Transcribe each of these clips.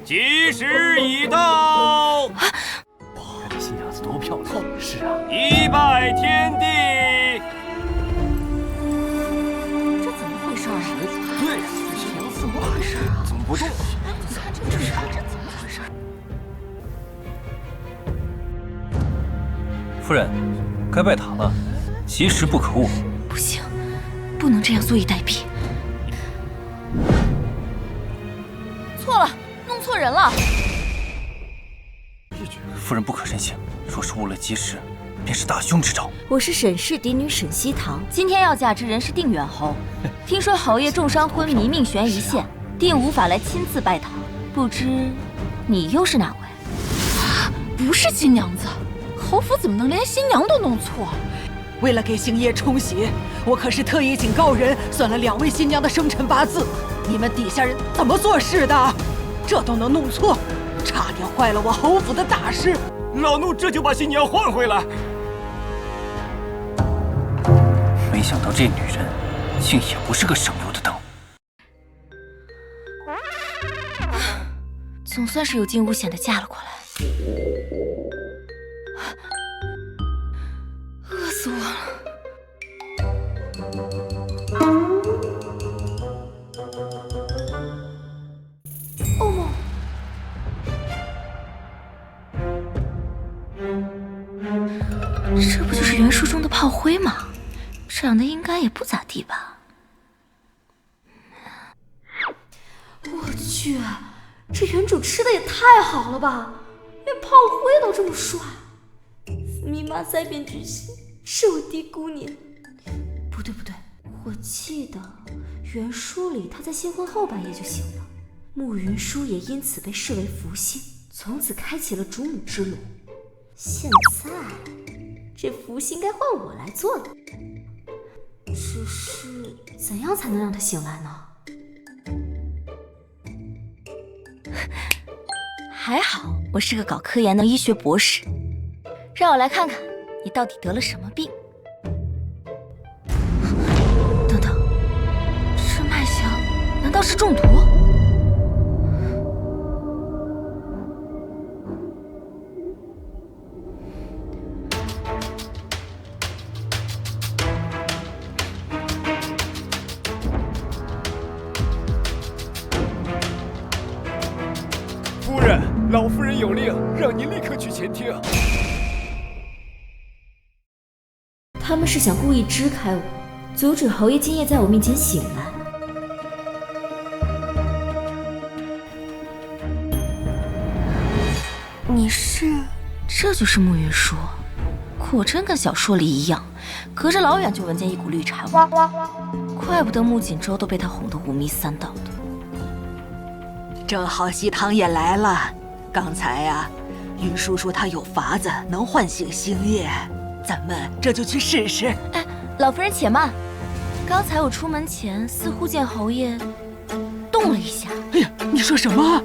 吉时已到。看这新娘子多漂亮！是啊，一拜天地。这怎么回事啊？对，这新娘子怎么回事啊？怎么不动？你看这是这怎么回事？夫人，该拜堂了，吉时不可误。不行，不能这样坐以待毙。错了，弄错人了。夫人不可任性，若是误了吉时，便是大凶之兆。我是沈氏嫡女沈西堂，今天要嫁之人是定远侯。听说侯爷重伤昏迷，命悬一线，定无法来亲自拜堂。不知你又是哪位？不是新娘子，侯府怎么能连新娘都弄错？为了给星夜冲喜，我可是特意请高人算了2位新娘的生辰八字。你们底下人怎么做事的？这都能弄错，差点坏了我侯府的大事。老奴这就把新娘换回来。没想到这女人竟也不是个省油的灯。总算是有惊无险的嫁了过来。饿死我了！哦莫，这不就是原书中的炮灰吗？长得应该也不咋地吧？我去，这原主吃的也太好了吧，连炮灰都这么帅。斯密马赛变巨星，是我低估你了。不对，我记得原书里他在新婚后半夜就醒了，慕云舒也因此被视为福星，从此开启了主母之路。现在这福星该换我来做了，只是怎样才能让他醒来呢？还好我是个搞科研的医学博士，让我来看看你到底得了什么病。等等，这脉象难道是中毒？夫人，老夫人有令，让您立刻去前厅。他们是想故意支开我，阻止侯爷今夜在我面前醒来。你是？这就是慕云舒，果真跟小说里一样，隔着老远就闻见一股绿茶味。怪不得穆锦州都被他哄得五迷三道的。正好西堂也来了，刚才呀，云叔说他有法子能唤醒星夜，咱们这就去试试。哎，老夫人且慢，刚才我出门前似乎见侯爷动了一下。哎呀，你说什么？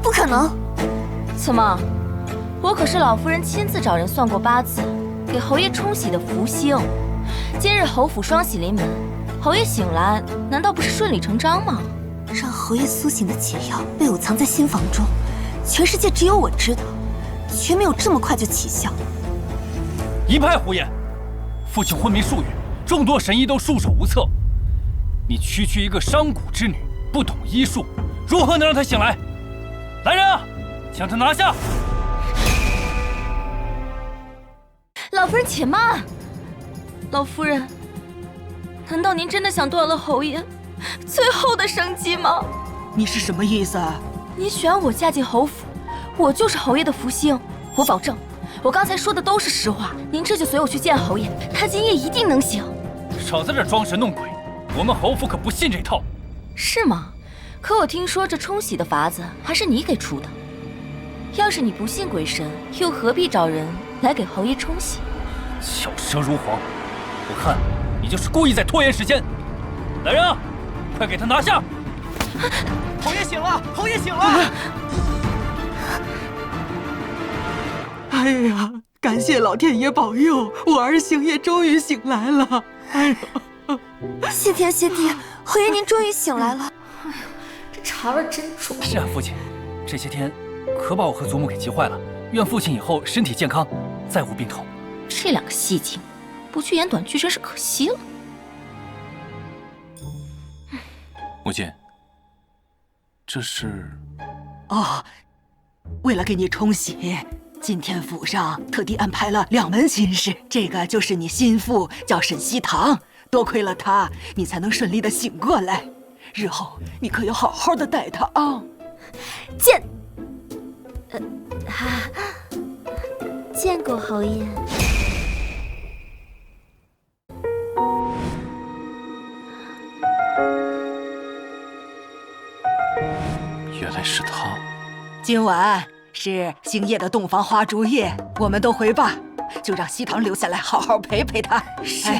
不可能！怎么？我可是老夫人亲自找人算过八字，给侯爷冲喜的福星。今日侯府双喜临门，侯爷醒来，难道不是顺理成章吗？让侯爷苏醒的解药被我藏在心房中，全世界只有我知道，却没有这么快就起效。一派胡言！父亲昏迷数月，众多神医都束手无策。你区区一个商贾之女，不懂医术，如何能让她醒来？来人啊，将她拿下！老夫人且慢，老夫人，难道您真的想断了侯爷最后的生机吗？你是什么意思啊？您选我嫁进侯府，我就是侯爷的福星。我保证，我刚才说的都是实话。您这就随我去见侯爷，他今夜一定能醒。少在这装神弄鬼，我们侯府可不信这套。是吗？可我听说这冲喜的法子还是你给出的。要是你不信鬼神，又何必找人来给侯爷冲喜？巧舌如簧，我看你就是故意在拖延时间。来人啊，快给他拿下！侯爷醒了，侯爷醒了！哎呀，感谢老天爷保佑，我儿星夜终于醒来了。哎呀，谢天谢地，侯爷您终于醒来了。这茶味真重。是啊，父亲，这些天可把我和祖母给急坏了。愿父亲以后身体健康，再无病痛。这两个戏精，不去演短剧真是可惜了。母亲，这是……哦，为了给你冲喜，今天府上特地安排了2门亲事，这个就是你心腹，叫沈西堂。多亏了他，你才能顺利的醒过来。日后你可要好好的待他啊！见过侯爷。原来是他。今晚是星夜的洞房花烛夜，我们都回吧，就让西堂留下来好好陪陪他。是。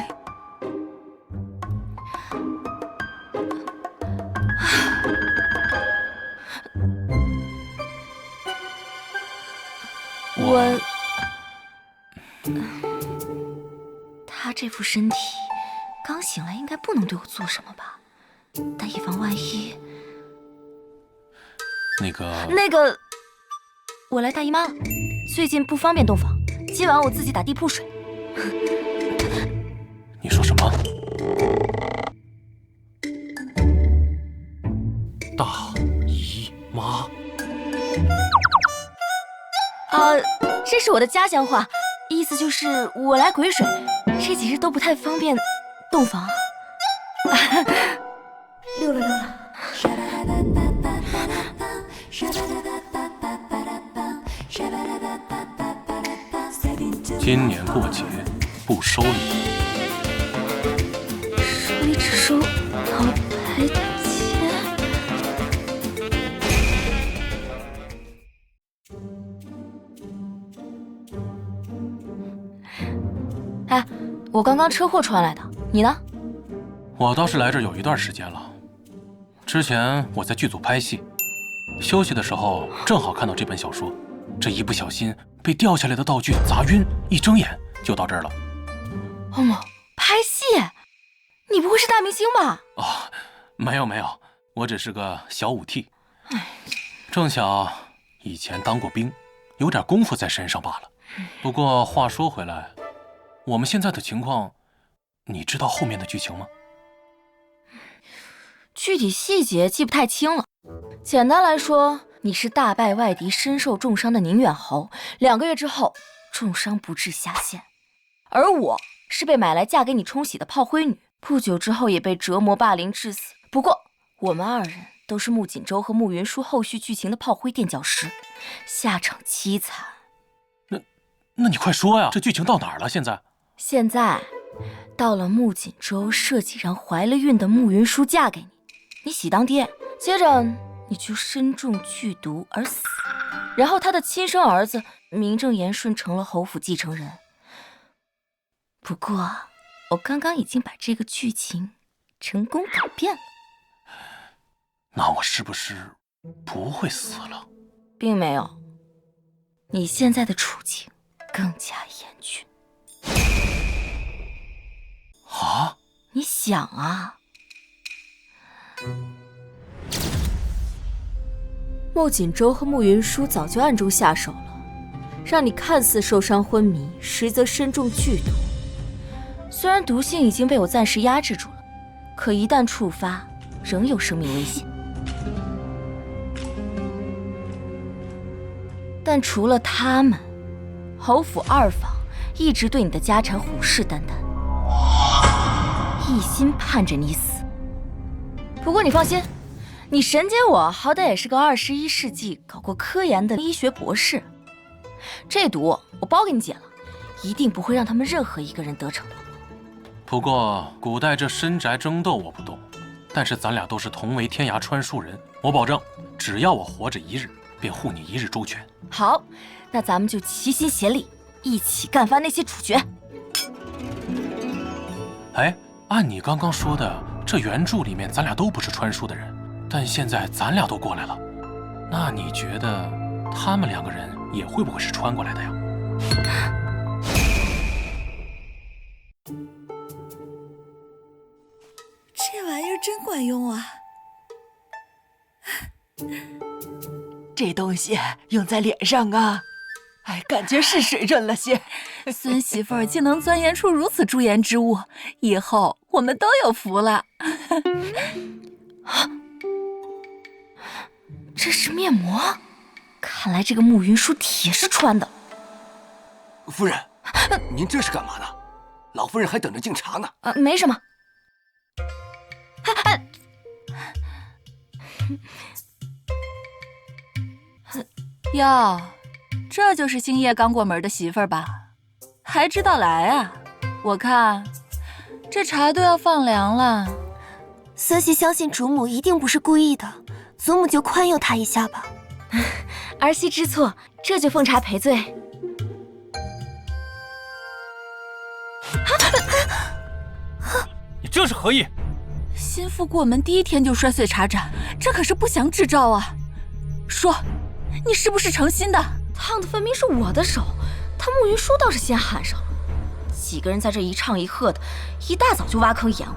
他这副身体，刚醒来应该不能对我做什么吧？但以防万一，那个，我来大姨妈了，最近不方便洞房，今晚我自己打地铺睡。你说什么？大姨妈？这是我的家乡话，意思就是我来癸水，这几日都不太方便洞房。溜了。今年过节不收礼，收礼只收老牌钱。哎，我刚刚车祸穿来的，你呢？我倒是来这有一段时间了。之前我在剧组拍戏，休息的时候正好看到这本小说，这一不小心被掉下来的道具砸晕，一睁眼就到这儿了。欧某，拍戏？你不会是大明星吧？哦，没有，我只是个小武替。正巧以前当过兵，有点功夫在身上罢了。不过话说回来，我们现在的情况，你知道后面的剧情吗？具体细节记不太清了。简单来说，你是大败外敌、身受重伤的宁远侯，2个月之后重伤不治下线。而我是被买来嫁给你冲喜的炮灰女，不久之后也被折磨霸凌致死。不过我们2人都是穆锦州和穆云舒后续剧情的炮灰垫脚石，下场凄惨。那你快说呀，这剧情到哪儿了？现在到了穆锦州设计让怀了孕的穆云舒嫁给你，你喜当爹，接着你就身中剧毒而死，然后他的亲生儿子名正言顺成了侯府继承人。不过我刚刚已经把这个剧情成功改变了。那我是不是不会死了？并没有，你现在的处境更加严峻。啊？你想啊，穆锦州和穆云舒早就暗中下手了，让你看似受伤昏迷，实则身中剧毒。虽然毒性已经被我暂时压制住了，可一旦触发，仍有生命危险。但除了他们，侯府2房一直对你的家产虎视眈眈，一心盼着你死。不过你放心，你神姐我好歹也是个21世纪搞过科研的医学博士，这毒我包给你解了，一定不会让他们任何一个人得逞的。不过古代这深宅争斗我不懂，但是咱俩都是同为天涯穿书人，我保证，只要我活着1日，便护你1日周全。好，那咱们就齐心协力，一起干翻那些主角。哎，按你刚刚说的，这原著里面咱俩都不是穿书的人，但现在咱俩都过来了，那你觉得他们2个人也会不会是穿过来的呀？这玩意儿真管用啊！这东西用在脸上啊，哎，感觉是水润了些。孙媳妇儿竟能钻研出如此驻颜之物，以后我们都有福了。这是面膜，看来这个慕云舒铁是穿的。夫人，您这是干嘛呢？老夫人还等着敬茶呢。没什么。哟，这就是星夜刚过门的媳妇儿吧？还知道来啊？我看这茶都要放凉了。孙媳相信主母一定不是故意的，祖母就宽宥她一下吧。儿媳知错，这就奉茶赔罪。你这是何意？心腹过门第一天就摔碎茶盏，这可是不祥之兆啊！说，你是不是诚心的？烫的分明是我的手，他慕云舒倒是先喊上了。几个人在这一唱一和的，一大早就挖坑演我。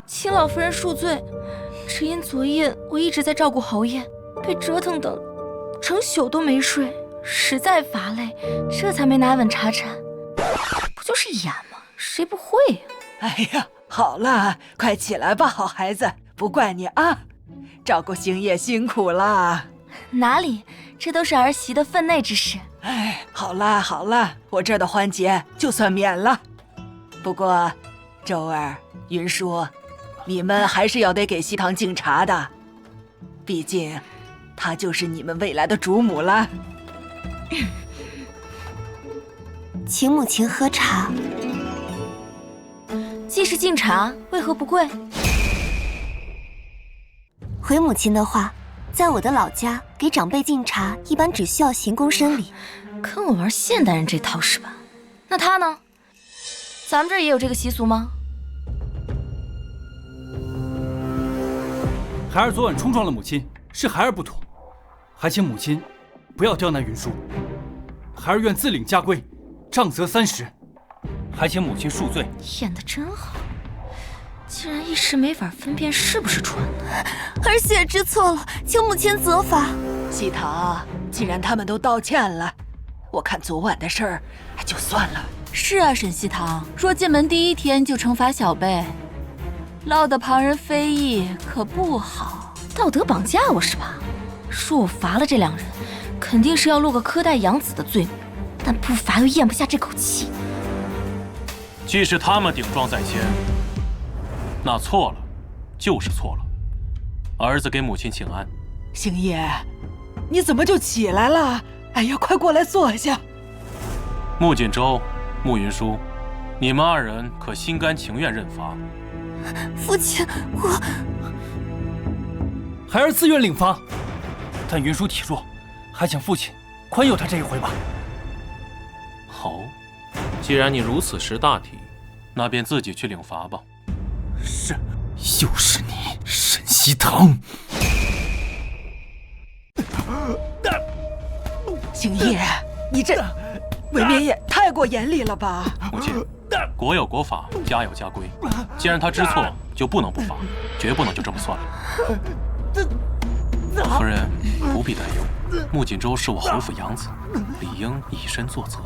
请老夫人恕罪，只因昨夜我一直在照顾侯爷，被折腾的整宿都没睡，实在乏累，这才没拿稳茶盏。不就是演吗？谁不会呀？哎呀，好了，快起来吧，好孩子，不怪你啊，照顾星夜辛苦了。哪里，这都是儿媳的分内之事。哎，好了好了，我这儿的环节就算免了。不过，周儿、云舒，你们还是要得给西堂敬茶的，毕竟，她就是你们未来的主母了。请母亲喝茶。既是敬茶，为何不跪？回母亲的话，在我的老家，给长辈敬茶一般只需要行躬身礼。跟我玩现代人这套是吧？那他呢？咱们这儿也有这个习俗吗？孩儿昨晚冲撞了母亲，是孩儿不妥，还请母亲不要刁难云舒。孩儿愿自领家规，杖责30，还请母亲恕罪。演得真好，竟然一时没法分辨是不是穿的。儿媳也知错了，请母亲责罚。西堂，既然他们都道歉了，我看昨晚的事儿就算了。是啊，沈西堂，若进门第一天就惩罚小辈，落得旁人非议，可不好。道德绑架我是吧？说我罚了这2人，肯定是要落个苛待养子的罪名，但不罚又咽不下这口气。既是他们顶撞在先，那错了就是错了。儿子给母亲请安。星夜，你怎么就起来了？哎呀，快过来坐下。穆锦州、穆云舒，你们2人可心甘情愿认罚？父亲，我孩儿自愿领罚，但云舒体弱，还请父亲宽宥他这一回吧。好，既然你如此识大体，那便自己去领罚吧。是，又是你，沈西堂。星夜，你这未免也太过严厉了吧？母亲，国有国法，家有家规，既然他知错，就不能不罚，绝不能就这么算了。夫人不必担忧，穆锦州是我侯府养子，理应以身作则。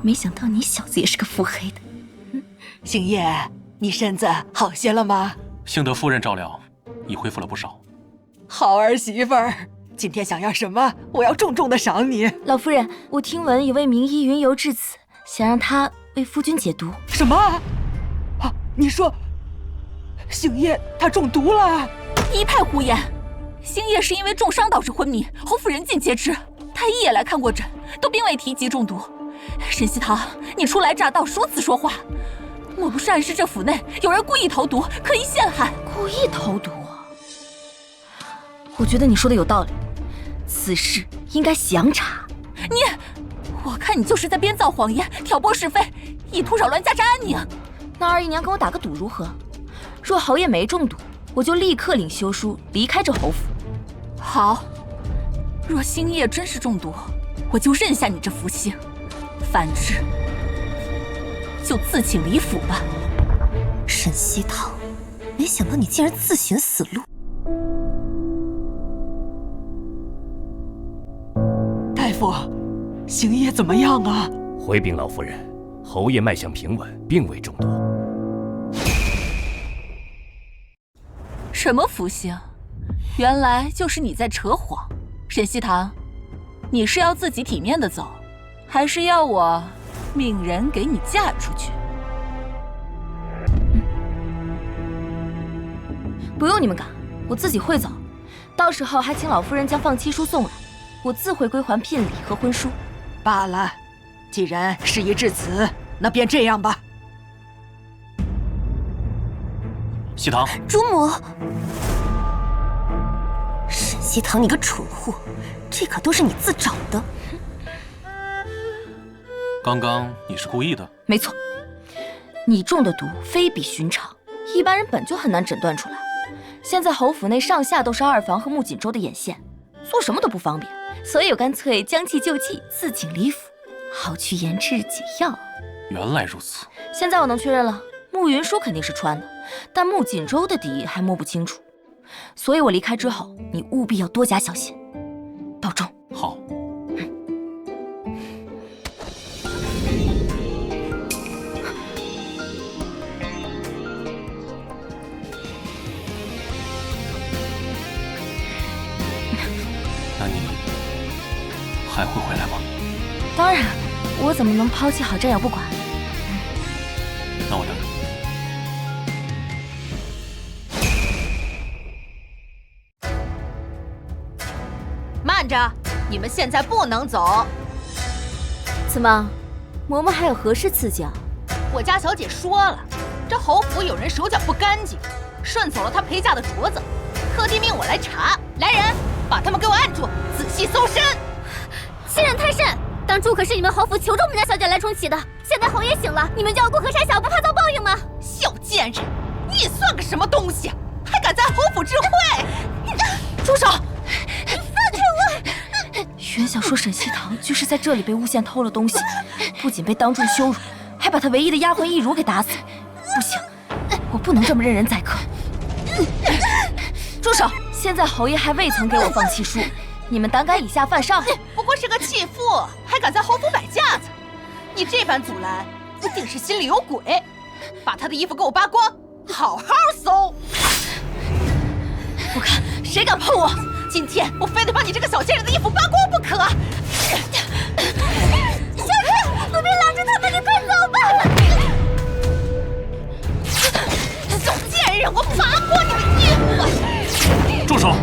没想到你小子也是个腹黑的。星夜，你身子好些了吗？幸得夫人照料，已恢复了不少。好儿媳妇儿，今天想要什么，我要重重的赏你。老夫人，我听闻有位名医云游至此，想让他为夫君解毒。什么？啊，你说星夜他中毒了？一派胡言！星夜是因为重伤导致昏迷，侯府人尽皆知。太医也来看过诊，都并未提及中毒。沈西堂，你初来乍到，如此说话，莫不是暗示这府内有人故意投毒，刻意陷害？故意投毒？我觉得你说的有道理，此事应该详查。我看你就是在编造谎言，挑拨是非，意图扰乱家宅安宁。那二姨娘跟我打个赌如何？若侯爷没中毒，我就立刻领休书离开这侯府。好，若星夜真是中毒，我就认下你这福星；反之，就自请离府吧。沈西堂，没想到你竟然自寻死路。夫，星夜怎么样啊？回禀老夫人，侯爷脉象平稳，并未中毒。什么福星？原来就是你在扯谎。沈西堂，你是要自己体面的走，还是要我命人给你嫁出去？不用你们赶，我自己会走。到时候还请老夫人将放妻书送来，我自会归还聘礼和婚书。罢了，既然事已至此，那便这样吧。西堂，主母，沈西堂，你个蠢货，这可都是你自找的。刚刚你是故意的？没错，你中的毒非比寻常，一般人本就很难诊断出来。现在侯府内上下都是二房和穆锦州的眼线，做什么都不方便，所以我干脆将计就计，自请离府，好去研制解药。原来如此。现在我能确认了，穆云舒肯定是穿的，但穆锦州的底还摸不清楚，所以我离开之后，你务必要多加小心，保重。好。那你还会回来吗？当然，我怎么能抛弃好战友不管？那我等你。慢着，你们现在不能走。怎么，嬷嬷还有何事赐教？我家小姐说了，这侯府有人手脚不干净，顺走了她陪嫁的镯子，特地命我来查。来人，把他们给我按住，仔细搜身。欺人太甚！当初可是你们侯府求着我们家小姐来重启的，现在侯爷醒了，你们就要过河拆桥，不怕遭报应吗？小贱人，你算个什么东西，还敢在侯府知会？住手！你放开我！原想说沈西堂就是在这里被诬陷偷了东西，不仅被当众羞辱，还把他唯一的丫鬟易如给打死。不行，我不能这么任人宰客。住手！现在侯爷还未曾给我放弃书，你们胆敢以下犯上？不过是个弃妇，还敢在侯府摆架子，你这般阻拦，一定是心里有鬼。把他的衣服给我扒光，好好搜。不敢，谁敢碰我？今天我非得把你这个小贱人的衣服扒光不可！小姐，不必拦着他们，你快走吧！小贱人，我扒光你的衣服！住手！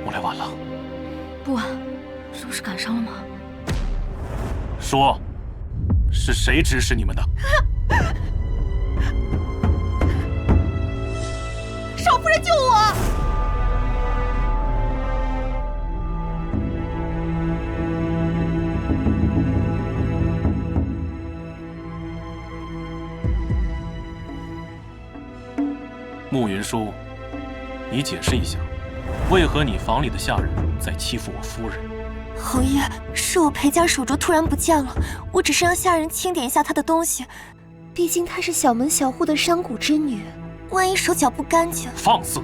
我来晚了。不晚，这不是赶上了吗？说，是谁指使你们的？少夫人救我！穆云舒，你解释一下，为何你房里的下人在欺负我夫人？侯爷，是我陪嫁手镯突然不见了，我只是让下人清点一下她的东西。毕竟她是小门小户的商贾之女，万一手脚不干净……放肆！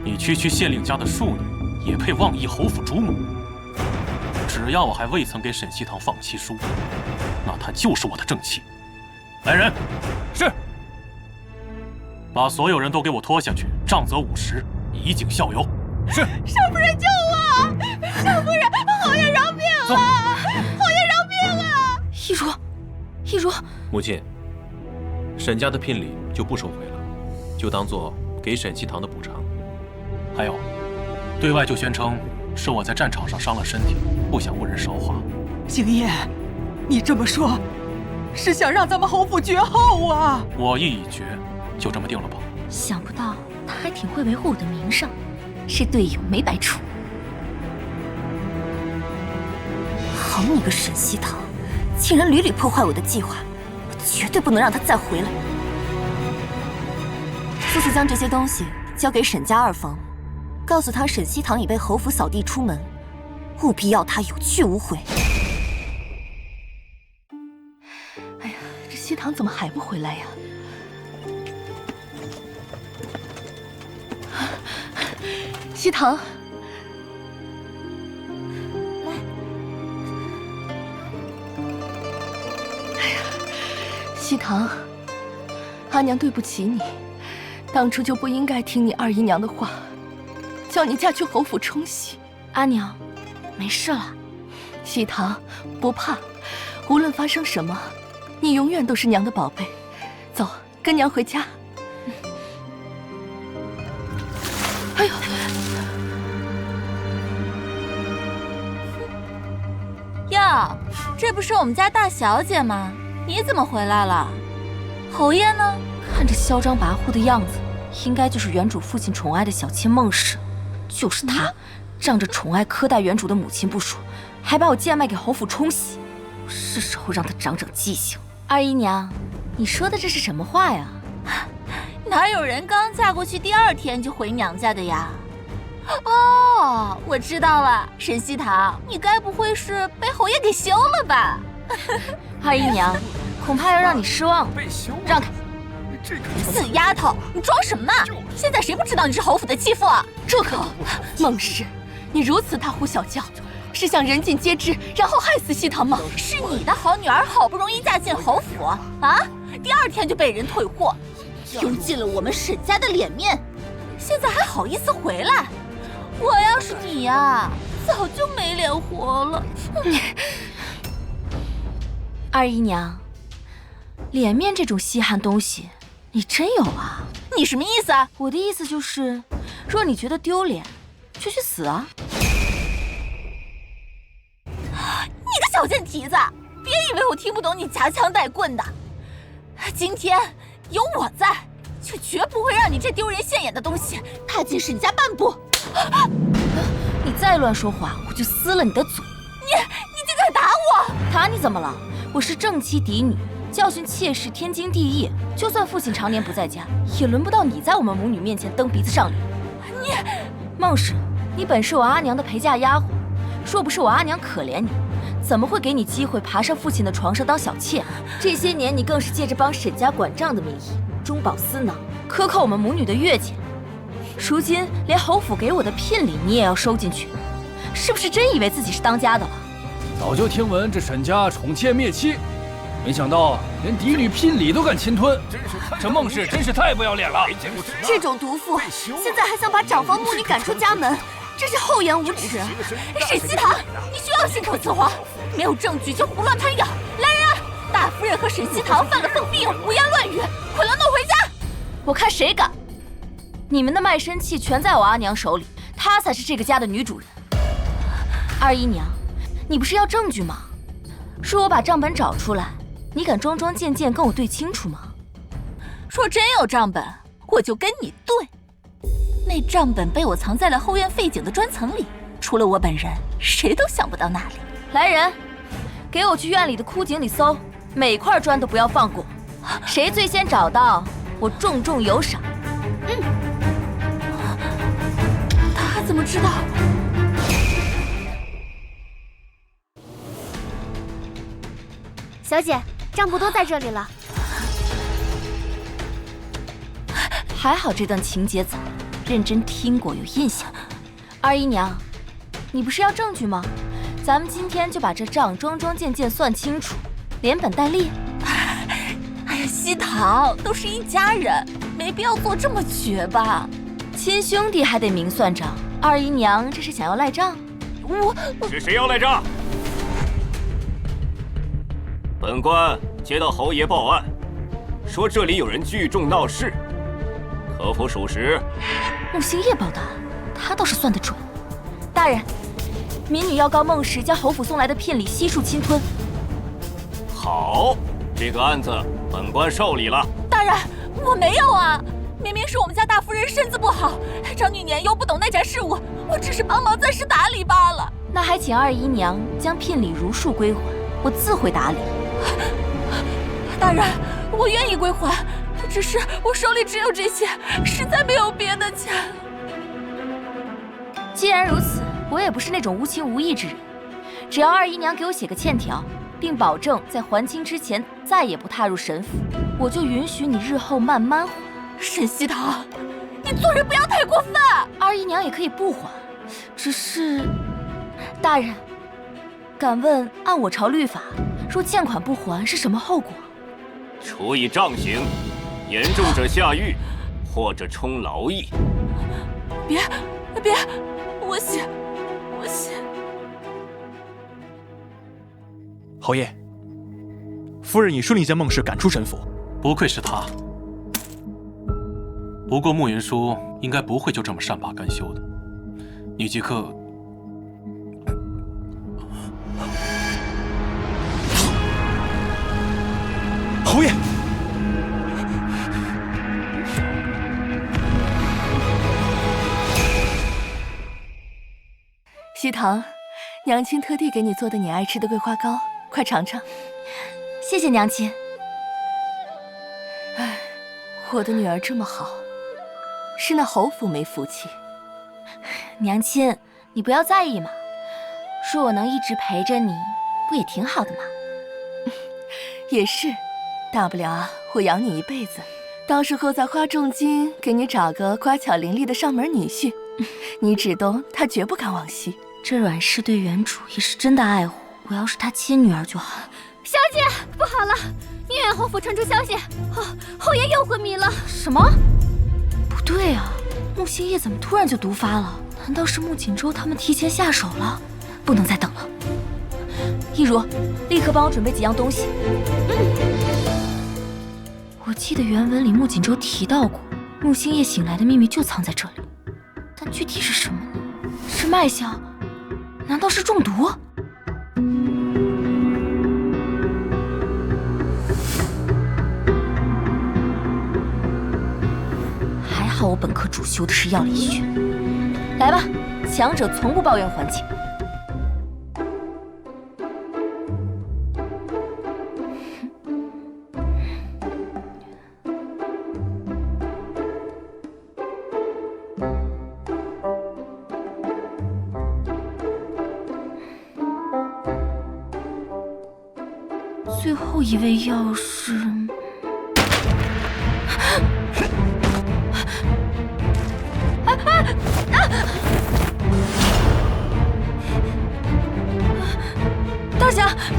你区区县令家的庶女，也配妄议侯府主母？只要我还未曾给沈西堂放妻书，那她就是我的正妻。来人，是。把所有人都给我拖下去，杖责50，以儆效尤。是。少夫人救我！少夫人，侯爷饶命啊！侯爷饶命啊！易如，易如，母亲，沈家的聘礼就不收回了，就当做给沈西堂的补偿。还有，对外就宣称是我在战场上伤了身体，不想误人韶华。星夜，你这么说，是想让咱们侯府绝后啊？我意已决。就这么定了吧。想不到他还挺会维护我的名声，是队友没白处。好你个沈西堂，竟然屡屡破坏我的计划，我绝对不能让他再回来。速速将这些东西交给沈家二房，告诉他沈西堂已被侯府扫地出门，务必要他有去无回。西堂怎么还不回来呀？西堂，来。哎呀，西堂，阿娘对不起你，当初就不应该听你二姨娘的话，叫你嫁去侯府冲喜。阿娘，没事了。西堂，不怕，无论发生什么，你永远都是娘的宝贝。走，跟娘回家。哎呦！哟，这不是我们家大小姐吗？你怎么回来了？侯爷呢？看着嚣张跋扈的样子，应该就是原主父亲宠爱的小妾孟氏。就是她，仗着宠爱苛待原主的母亲不说，还把我贱卖给侯府冲喜。是时候让她长长记性。二姨娘，你说的这是什么话呀？哪有人刚嫁过去第2天就回娘家的呀？哦，我知道了，沈西堂，你该不会是被侯爷给休了吧？二姨娘，恐怕要让你失望了。让开！死丫头，你装什么呢？现在谁不知道你是侯府的继父啊？住口！孟氏，你如此大呼小叫，是想人尽皆知，然后害死西堂吗？是你的好女儿好不容易嫁进侯府啊，第2天就被人退货，丢尽了我们沈家的脸面，现在还好意思回来？我要是你呀，早就没脸活了。二姨娘，脸面这种稀罕东西，你真有啊？你什么意思啊？我的意思就是，若你觉得丢脸，就去死啊！你个小贱蹄子，别以为我听不懂你夹枪带棍的。今天有我在，就绝不会让你这丢人现眼的东西踏进沈家半步。你再乱说话，我就撕了你的嘴！你竟敢打我！打你怎么了？我是正妻嫡女，教训妾室天经地义。就算父亲常年不在家，也轮不到你在我们母女面前蹬鼻子上脸。孟氏，你本是我阿娘的陪嫁丫鬟，若不是我阿娘可怜你，怎么会给你机会爬上父亲的床上当小妾？这些年你更是借着帮沈家管账的名义，中饱私囊，克扣我们母女的月钱。如今连侯府给我的聘礼你也要收进去，是不是真以为自己是当家的了？早就听闻这沈家宠妾灭妻，没想到连嫡女聘礼都敢侵吞，这孟氏真是太不要脸了！这种毒妇，现在还想把长房母女赶出家门，真是厚颜无耻！沈西堂，你需要信口雌黄，没有证据就胡乱攀咬。来人啊！大夫人和沈西堂犯了凤病，胡言乱语，捆了弄回家！我看谁敢！你们的卖身契全在我阿娘手里，她才是这个家的女主人。二姨娘，你不是要证据吗？说我把账本找出来，你敢桩桩件件跟我对清楚吗？若真有账本，我就跟你对。那账本被我藏在了后院废井的砖层里，除了我本人，谁都想不到那里。来人，给我去院里的枯井里搜，每块砖都不要放过。谁最先找到，我重重有赏。他怎么知道？小姐，账簿都在这里了。还好这段情节早，认真听过有印象。二姨娘，你不是要证据吗？咱们今天就把这账桩桩件件算清楚，连本带利。哎呀，西堂都是一家人，没必要做这么绝吧？亲兄弟还得明算账，二姨娘这是想要赖账？是谁要赖账？本官接到侯爷报案，说这里有人聚众闹事，可否属实？穆星夜报的案，他倒是算得准。大人，民女要告孟氏将侯府送来的聘礼悉数侵吞。好，这个案子本官受理了。大人，我没有啊，明明是我们家大夫人身子不好，长女年幼不懂内宅事务，我只是帮忙暂时打理罢了。那还请二姨娘将聘礼如数归还，我自会打理。大人，我愿意归还，只是我手里只有这些，实在没有别的钱。既然如此，我也不是那种无情无义之人，只要二姨娘给我写个欠条，并保证在还清之前再也不踏入神府，我就允许你日后慢慢还。沈西堂，你做人不要太过分。二姨娘也可以不还，只是大人，敢问按我朝律法，若欠款不还是什么后果？处以杖刑，严重者下狱，或者充劳役。别，我写。侯爷，夫人已顺利将孟氏赶出神府。不愧是他。不过慕云舒应该不会就这么善罢甘休的。你即刻……侯爷，西堂，娘亲特地给你做的你爱吃的桂花糕，快尝尝。谢谢娘亲。唉，我的女儿这么好，是那侯府没福气。娘亲，你不要在意嘛，说我能一直陪着你，不也挺好的吗？也是，大不了我养你一辈子，到时候再花重金给你找个乖巧伶俐的上门女婿，你只东他绝不敢往西。这阮氏对原主也是真的爱护，我要是他亲女儿就好。小姐，不好了！宁远侯府传出消息，后爷又昏迷了。什么？不对啊，穆星夜怎么突然就毒发了？难道是穆锦州他们提前下手了？不能再等了。一如，立刻帮我准备几样东西。我记得原文里穆锦州提到过，穆星夜醒来的秘密就藏在这里，但具体是什么呢？是脉象？难道是中毒？还好我本科主修的是药理学。来吧，强者从不抱怨环境。最后一味药是……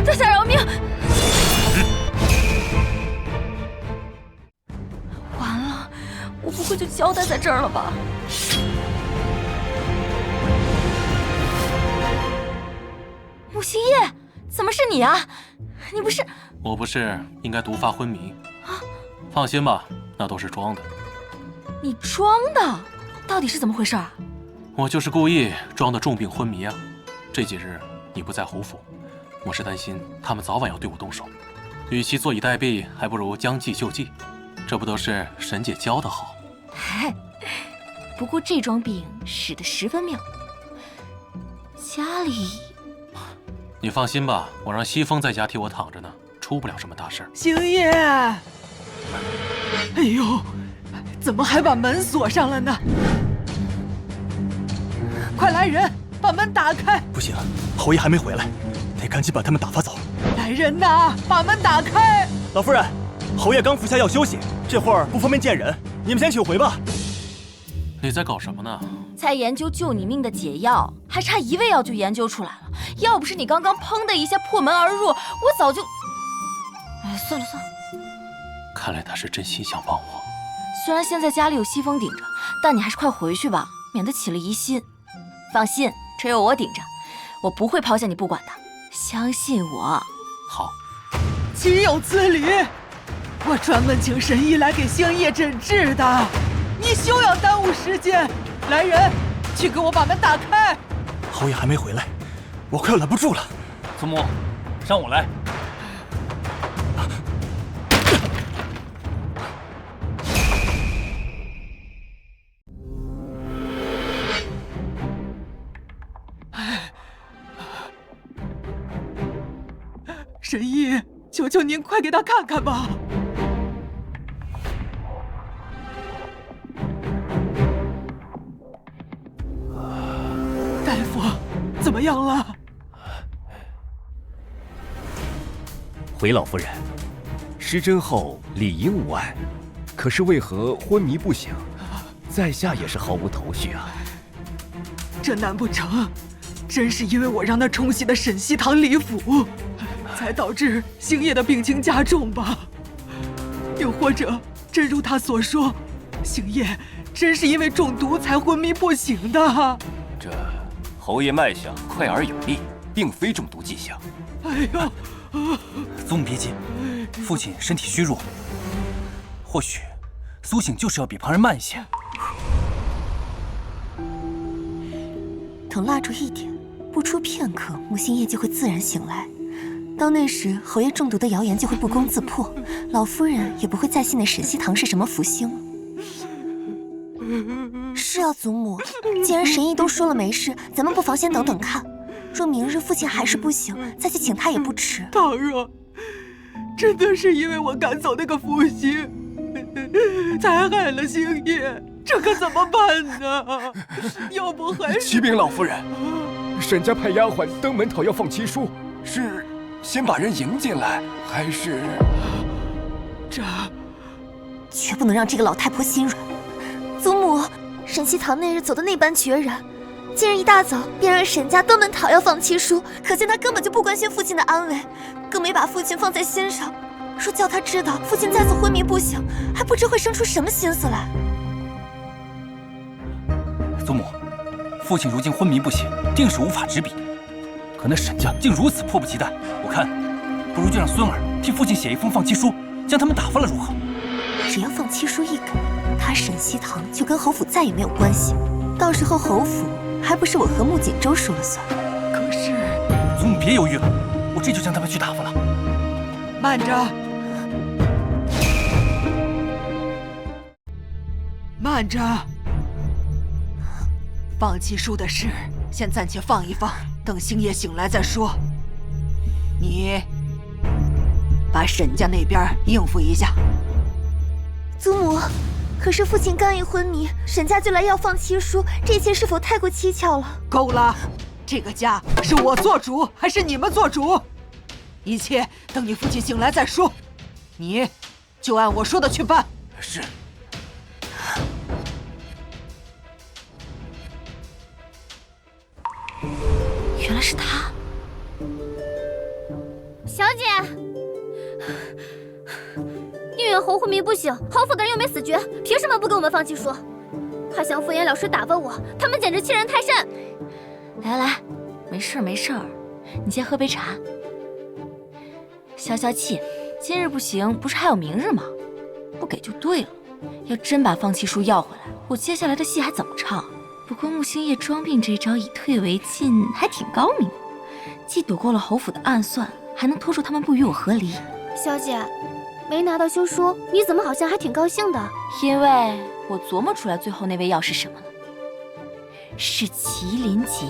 大侠饶命！完了，我不会就交代在这儿了吧？穆星夜，怎么是你啊？你不是……我不是应该毒发昏迷？放心吧，那都是装的。你装的？到底是怎么回事啊？我就是故意装的重病昏迷啊！这几日你不在侯府，我是担心他们早晚要对我动手，与其坐以待毙，还不如将计就计。这不都是沈姐教的好？嗨，不过这桩病使得十分妙。家里……你放心吧，我让西风在家替我躺着呢，出不了什么大事。星夜，哎呦，怎么还把门锁上了呢？快来人，把门打开！不行，侯爷还没回来，得赶紧把他们打发走。来人呐，把门打开！老夫人，侯爷刚服下药休息，这会儿不方便见人，你们先请回吧。你在搞什么呢？才研究救你命的解药，还差一味药就研究出来了。要不是你刚刚砰的一下破门而入，我早就……哎，算了算了。看来他是真心想帮我。虽然现在家里有西风顶着，但你还是快回去吧，免得起了疑心。放心，这有我顶着，我不会抛下你不管的。相信我。好。岂有此理！我专门请神医来给星夜诊治的，你休要耽误时间。来人，去给我把门打开！侯爷还没回来，我快要拦不住了。祖母，让我来。神医，求求您快给他看看吧。大夫，怎么样了？回老夫人，失真后理应无碍，可是为何昏迷不醒？在下也是毫无头绪啊。这难不成真是因为我让他冲洗的沈西堂李府，才导致星夜的病情加重吧？又或者，真如他所说，星夜真是因为中毒才昏迷不醒的？这侯爷脉象快而有力，并非中毒迹象。哎呦！祖母别急，父亲身体虚弱，或许苏醒就是要比旁人慢一些。等蜡烛一点，不出片刻，穆星夜就会自然醒来。到那时，侯爷中毒的谣言就会不攻自破，老夫人也不会再信那沈西堂是什么福星了。是啊，祖母，既然神医都说了没事，咱们不妨先等等看。若明日父亲还是不醒，再去请他也不迟。倘若真的是因为我赶走那个福星，才害了星夜，这可怎么办呢？要不还是……启禀老夫人，沈家派丫鬟登门讨要放七叔，是先把人迎进来，还是……这绝不能让这个老太婆心软。祖母，沈西堂那日走的那般决然，今日一大早便让沈家登门讨要放七叔，可见他根本就不关心父亲的安危，更没把父亲放在心上。若叫他知道父亲再次昏迷不醒，还不知会生出什么心思来。祖母，父亲如今昏迷不醒，定是无法执笔。可那沈家竟如此迫不及待，我看不如就让孙儿替父亲写一封放弃书，将他们打发了如何？只要放七叔一改，他沈西堂就跟侯府再也没有关系。到时候侯府还不是我和穆锦州说了算？可是，祖母别犹豫了，我这就将他们去打发了。慢着，慢着，放弃书的事先暂且放一放，等星夜醒来再说。你把沈家那边应付一下。祖母，可是父亲刚一昏迷，沈家就来要放七叔，这一切是否太过蹊跷了？够了，这个家是我做主还是你们做主？一切等你父亲醒来再说。你就按我说的去办。是。原来是他。小姐，宁远侯昏迷不醒，侯府的人又没死绝，凭什么不给我们放弃书？还想敷衍了事打发我，他们简直欺人太甚！来来，没事没事，你先喝杯茶，消消气。今日不行，不是还有明日吗？不给就对了。要真把放弃书要回来，我接下来的戏还怎么唱？不过穆星夜装病这招以退为进，还挺高明的，既躲过了侯府的暗算，还能拖住他们不与我和离。小姐，没拿到休书，你怎么好像还挺高兴的？因为我琢磨出来最后那味药是什么了，是麒麟结。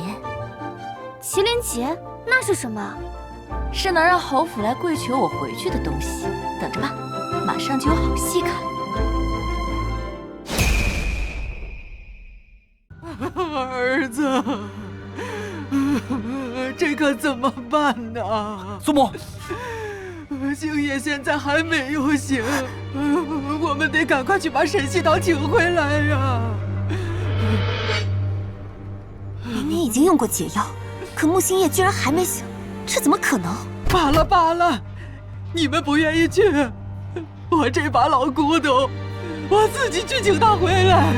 麒麟结那是什么？是能让侯府来跪求我回去的东西。等着吧，马上就有好戏看。儿子，这可怎么办呢？祖母，星夜现在还没有醒，我们得赶快去把沈西堂请回来呀！明明已经用过解药，可穆星夜居然还没醒，这怎么可能？罢了罢了，你们不愿意去，我这把老骨头，我自己去请他回来。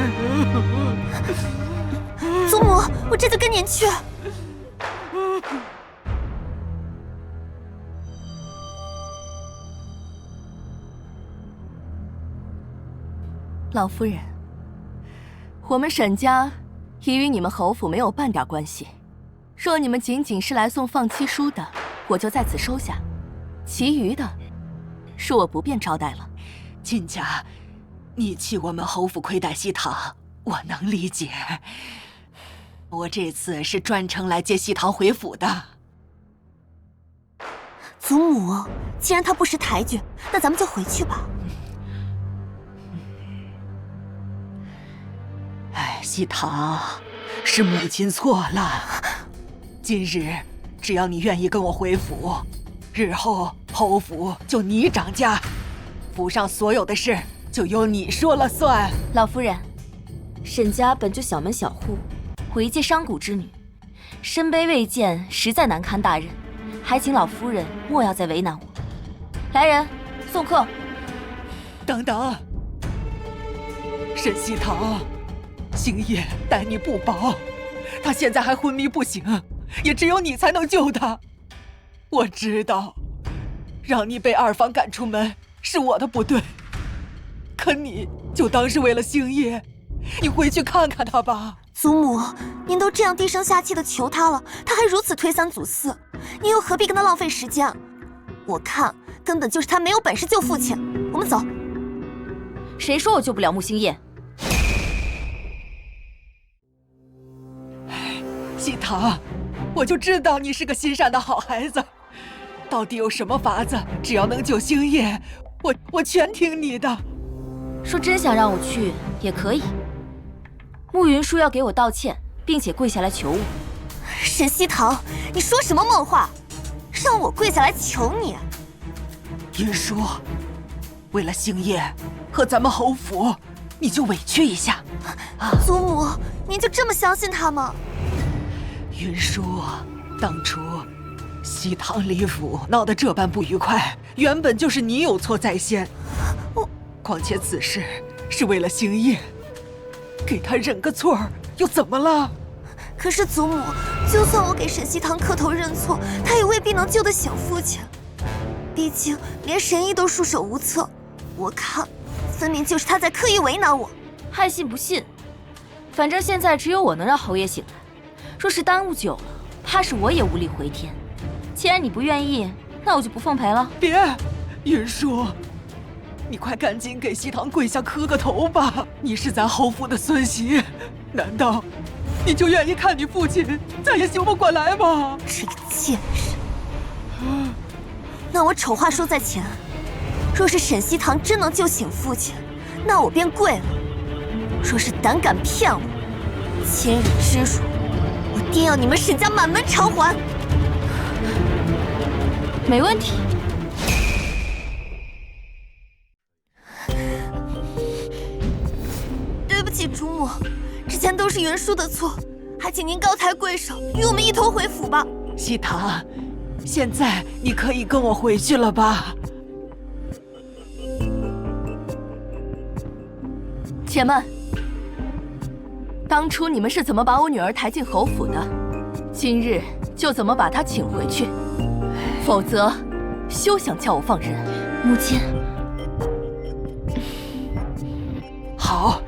祖母，我这就跟您去。老夫人，我们沈家已与你们侯府没有半点关系。若你们仅仅是来送放妻书的，我就在此收下；其余的，恕我不便招待了。亲家，你弃我们侯府亏待西堂，我能理解。我这次是专程来接西堂回府的。祖母，既然他不识抬举，那咱们就回去吧。哎，西堂，是母亲错了。今日只要你愿意跟我回府，日后侯府就你掌家，府上所有的事就由你说了算。老夫人，沈家本就小门小户，我一介商贾之女，身卑未贱，实在难堪大任，还请老夫人莫要再为难我。来人，送客。等等，沈西堂，星夜待你不薄，他现在还昏迷不醒，也只有你才能救他。我知道，让你被二房赶出门是我的不对，可你就当是为了星夜，你回去看看他吧。祖母，您都这样低声下气的求他了，他还如此推三阻四，您又何必跟他浪费时间？我看根本就是他没有本事救父亲。我们走。谁说我救不了穆星夜？西堂，我就知道你是个心善的好孩子。到底有什么法子？只要能救星夜，我全听你的。说真想让我去也可以。穆云舒要给我道歉，并且跪下来求我。沈西堂，你说什么梦话？让我跪下来求你？云舒，为了星夜和咱们侯府，你就委屈一下。祖母，您就这么相信他吗？云舒，当初西堂李府闹得这般不愉快，原本就是你有错在先。况且此事是为了星夜，给他认个错又怎么了？可是祖母，就算我给沈西堂磕头认错，他也未必能救得醒父亲。毕竟连神医都束手无策，我看分明就是他在刻意为难我。爱信不信，反正现在只有我能让侯爷醒来。若是耽误久了，怕是我也无力回天。既然你不愿意，那我就不奉陪了。别，云舒，你快赶紧给西堂跪下磕个头吧！你是咱侯府的孙媳，难道你就愿意看你父亲再也醒不过来吗？这个贱人！那我丑话说在前，若是沈西堂真能救醒父亲，那我便跪了。若是胆敢骗我，千日之辱，我定要你们沈家满门偿还。没问题。对不起，主母，之前都是云舒的错，还请您高抬贵手，与我们一同回府吧。西堂，现在你可以跟我回去了吧？且慢，当初你们是怎么把我女儿抬进侯府的，今日就怎么把她请回去，否则休想叫我放人。母亲，好，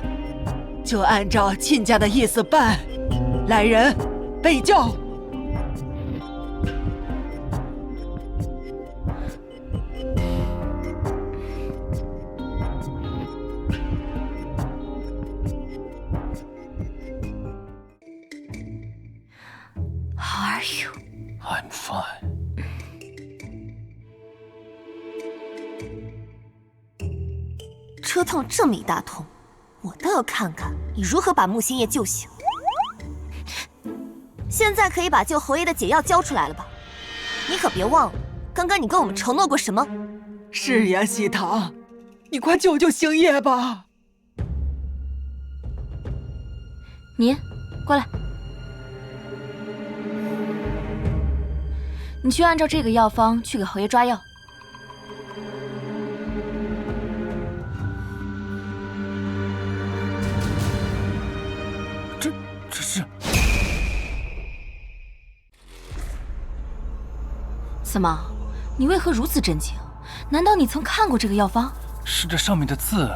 就按照亲家的意思办。来人，备轿。How are you? I'm fine. 车痛这么一大通，我倒要看看你如何把穆星夜救醒。现在可以把救侯爷的解药交出来了吧？你可别忘了，刚刚你跟我们承诺过什么？是呀，西堂，你快救救星夜吧！你过来，你去按照这个药方去给侯爷抓药。这是怎么？你为何如此震惊？难道你曾看过这个药方？是这上面的字，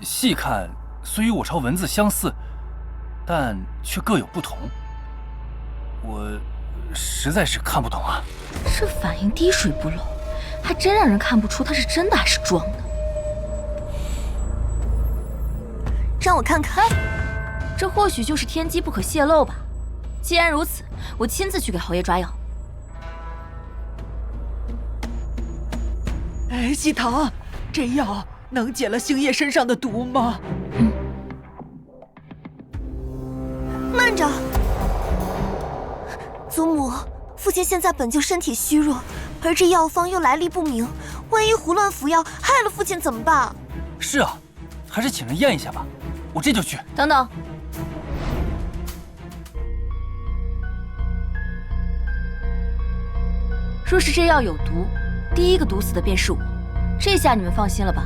细看虽与我朝文字相似，但却各有不同。我实在是看不懂啊。这反应滴水不漏，还真让人看不出它是真的还是装的。让我看看。这或许就是天机不可泄露吧。既然如此，我亲自去给侯爷抓药。哎，西堂，这药能解了星夜身上的毒吗？慢着，祖母，父亲现在本就身体虚弱，而这药方又来历不明，万一胡乱服药害了父亲怎么办？是啊，还是请人验一下吧，我这就去。等等，若是这药有毒，第一个毒死的便是我，这下你们放心了吧？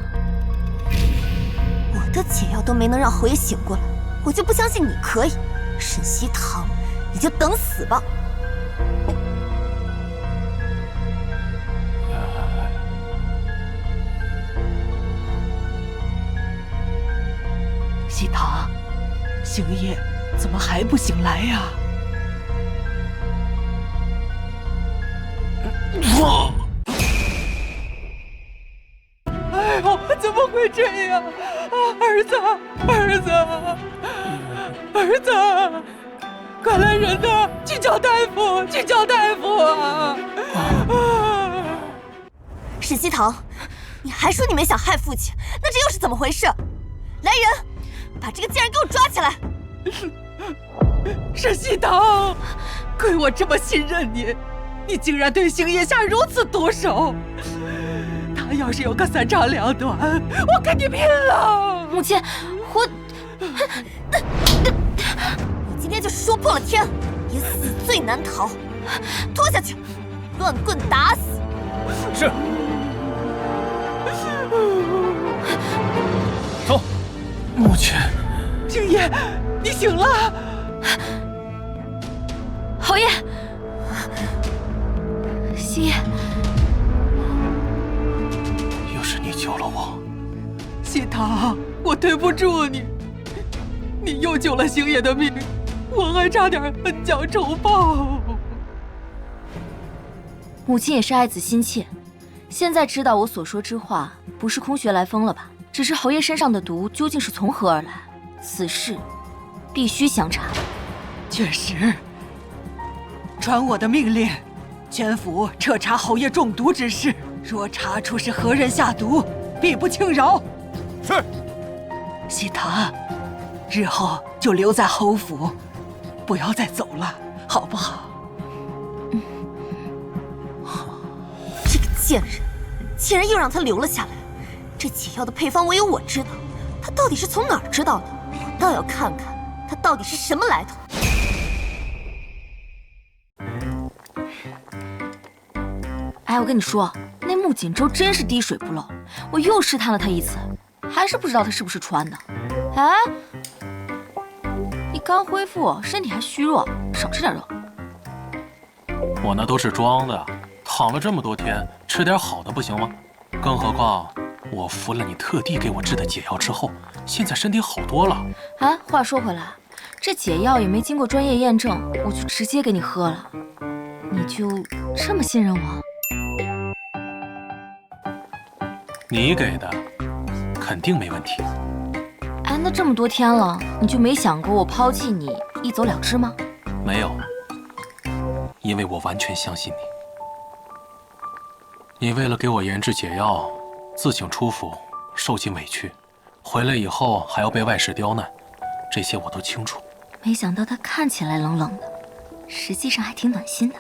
我的解药都没能让侯爷醒过来，我就不相信你可以。沈西堂，你就等死吧！西堂，星夜怎么还不醒来呀？哎呦，怎么会这样？儿子，儿子，儿子！快来人呐！去叫大夫，去叫大夫啊！沈西堂，你还说你没想害父亲，那这又是怎么回事？来人，把这个贱人给我抓起来！沈西堂，亏我这么信任你，你竟然对星夜下如此毒手！他要是有个三长两短，我跟你拼了！母亲，我今天就是说破了天，也死罪难逃。拖下去，乱棍打死。是。走。母亲，星夜，你醒了。侯爷，星夜，又是你救了我。西堂，我对不住你，你又救了星夜的命。我还差点恩将仇报。母亲也是爱子心切，现在知道我所说之话不是空穴来风了吧？只是侯爷身上的毒究竟是从何而来，此事必须详查。确实，传我的命令，全府彻查侯爷中毒之事。若查出是何人下毒，必不轻饶。是。西堂，日后就留在侯府。不要再走了，好不好？这个贱人，竟然又让他留了下来。这解药的配方唯有我知道，他到底是从哪儿知道的？我倒要看看他到底是什么来头。哎，我跟你说，那穆锦州真是滴水不漏，我又试探了他一次，还是不知道他是不是穿的。哎。你刚恢复，身体还虚弱，少吃点肉。我那都是装的，躺了这么多天，吃点好的不行吗？更何况我服了你特地给我制的解药之后，现在身体好多了。啊，话说回来，这解药也没经过专业验证，我就直接给你喝了，你就这么信任我？你给的，肯定没问题。哎，那这么多天了，你就没想过我抛弃你一走了之吗？没有，因为我完全相信你。你为了给我研制解药，自请出府，受尽委屈，回来以后还要被外事刁难，这些我都清楚。没想到他看起来冷冷的，实际上还挺暖心的。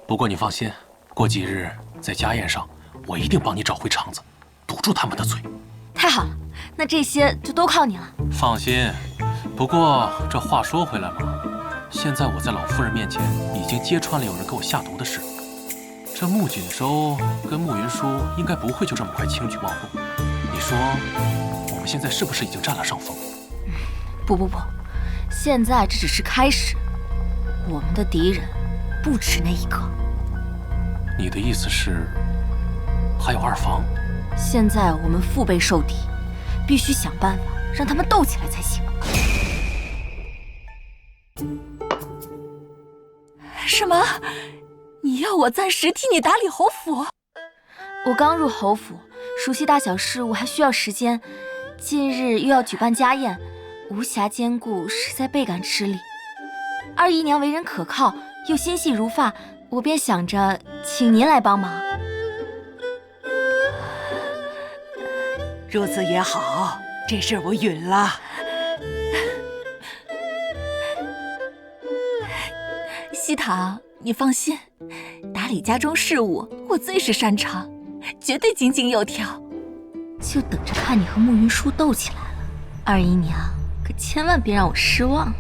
不过你放心，过几日在家宴上，我一定帮你找回肠子，堵住他们的嘴。太好了，那这些就都靠你了。放心，不过这话说回来嘛，现在我在老夫人面前已经揭穿了有人给我下毒的事，这穆锦州跟穆云舒应该不会就这么快轻举妄动。你说，我们现在是不是已经占了上风？不，现在这只是开始，我们的敌人不止那一个。你的意思是，还有二房？现在我们腹背受敌，必须想办法让他们斗起来才行。什么？你要我暂时替你打理侯府？我刚入侯府，熟悉大小事务还需要时间，近日又要举办家宴，无暇兼顾，实在倍感吃力。二姨娘为人可靠，又心细如发，我便想着请您来帮忙。如此也好，这事我允了。西堂，你放心，打打理家中事务，我最是擅长，绝对井井有条。就等着看你和慕云舒斗起来了，二姨娘可千万别让我失望。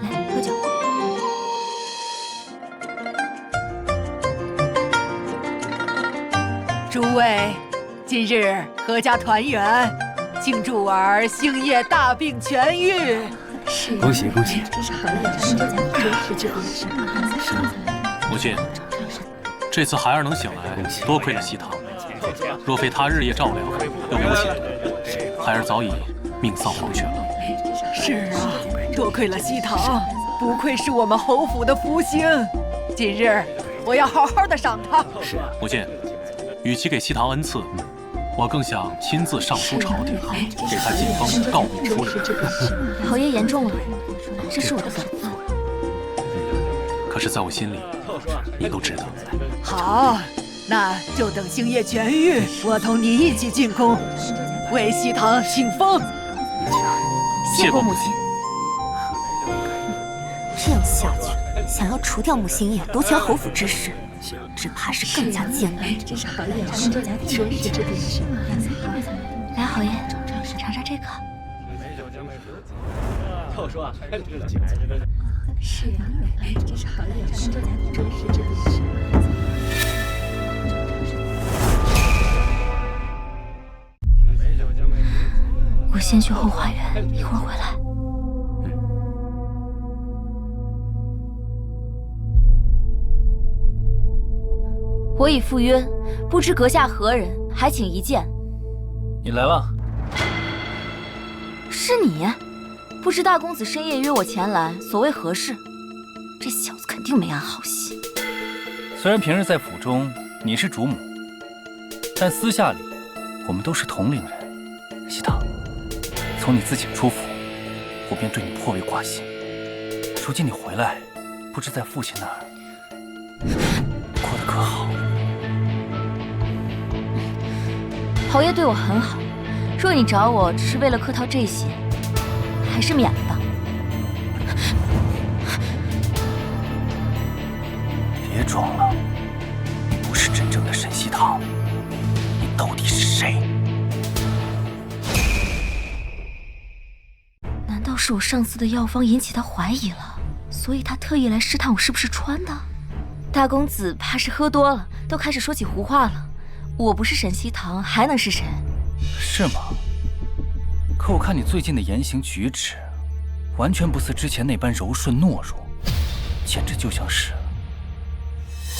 来，喝酒。诸位，今日阖家团圆，庆祝儿星夜大病痊愈。恭喜恭喜！母亲，这次孩儿能醒来，多亏了西堂。若非他日夜照料，又没有醒，孩儿早已命丧黄泉了。是啊，多亏了西堂，不愧是我们侯府的福星。今日我要好好的赏他。是啊，母亲，与其给西堂恩赐，我更想亲自上书朝廷，给他晋封诰命夫人。侯爷言重了，这是我的本分。可是，在我心里，你都值得。好，那就等星夜痊愈，我同你一起进宫，为西堂庆封。谢过母亲。这样下去，想要除掉穆星夜，夺权侯府之事，只怕是更加艰难。来，侯爷，尝尝这个。我说啊，是啊，这是好脸，真是这件事。我先去后花园，一会儿回来。我已赴约，不知阁下何人，还请一见。你来了。是你？不知大公子深夜约我前来，所谓何事？这小子肯定没安好心。虽然平日在府中你是主母，但私下里我们都是同龄人。西堂，从你自请出府，我便对你颇为挂心。如今你回来，不知在父亲那儿过得可好？侯爷对我很好，若你找我只是为了客套这些，还是免了吧。别装了，你不是真正的沈西堂，你到底是谁？难道是我上次的药方引起他怀疑了，所以他特意来试探我是不是穿的？大公子怕是喝多了，都开始说起胡话了。我不是沈西堂，还能是谁？是吗？可我看你最近的言行举止，完全不似之前那般柔顺懦弱，简直就像是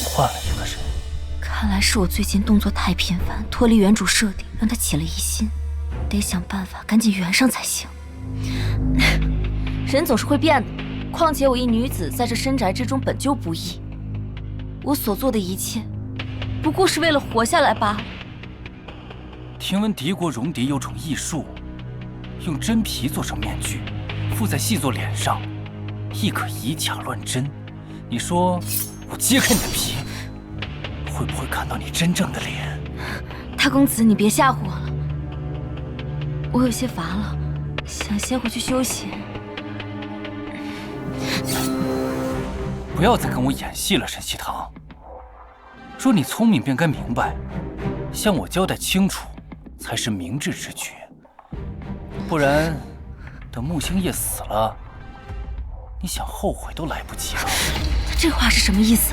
换了一个人。看来是我最近动作太频繁，脱离原主设定，让他起了疑心，得想办法赶紧圆上才行。人总是会变的，况且我一女子在这深宅之中本就不易，我所做的一切，不过是为了活下来罢了。听闻敌国戎狄有种异术，用真皮做成面具，附在细作脸上，亦可以假乱真。你说我揭开你的皮，会不会看到你真正的脸？大公子，你别吓唬我了，我有些乏了，想先回去休息。不要再跟我演戏了，沈西堂。若你聪明，便该明白，向我交代清楚，才是明智之举。不然，等穆星夜死了，你想后悔都来不及了。他这话是什么意思？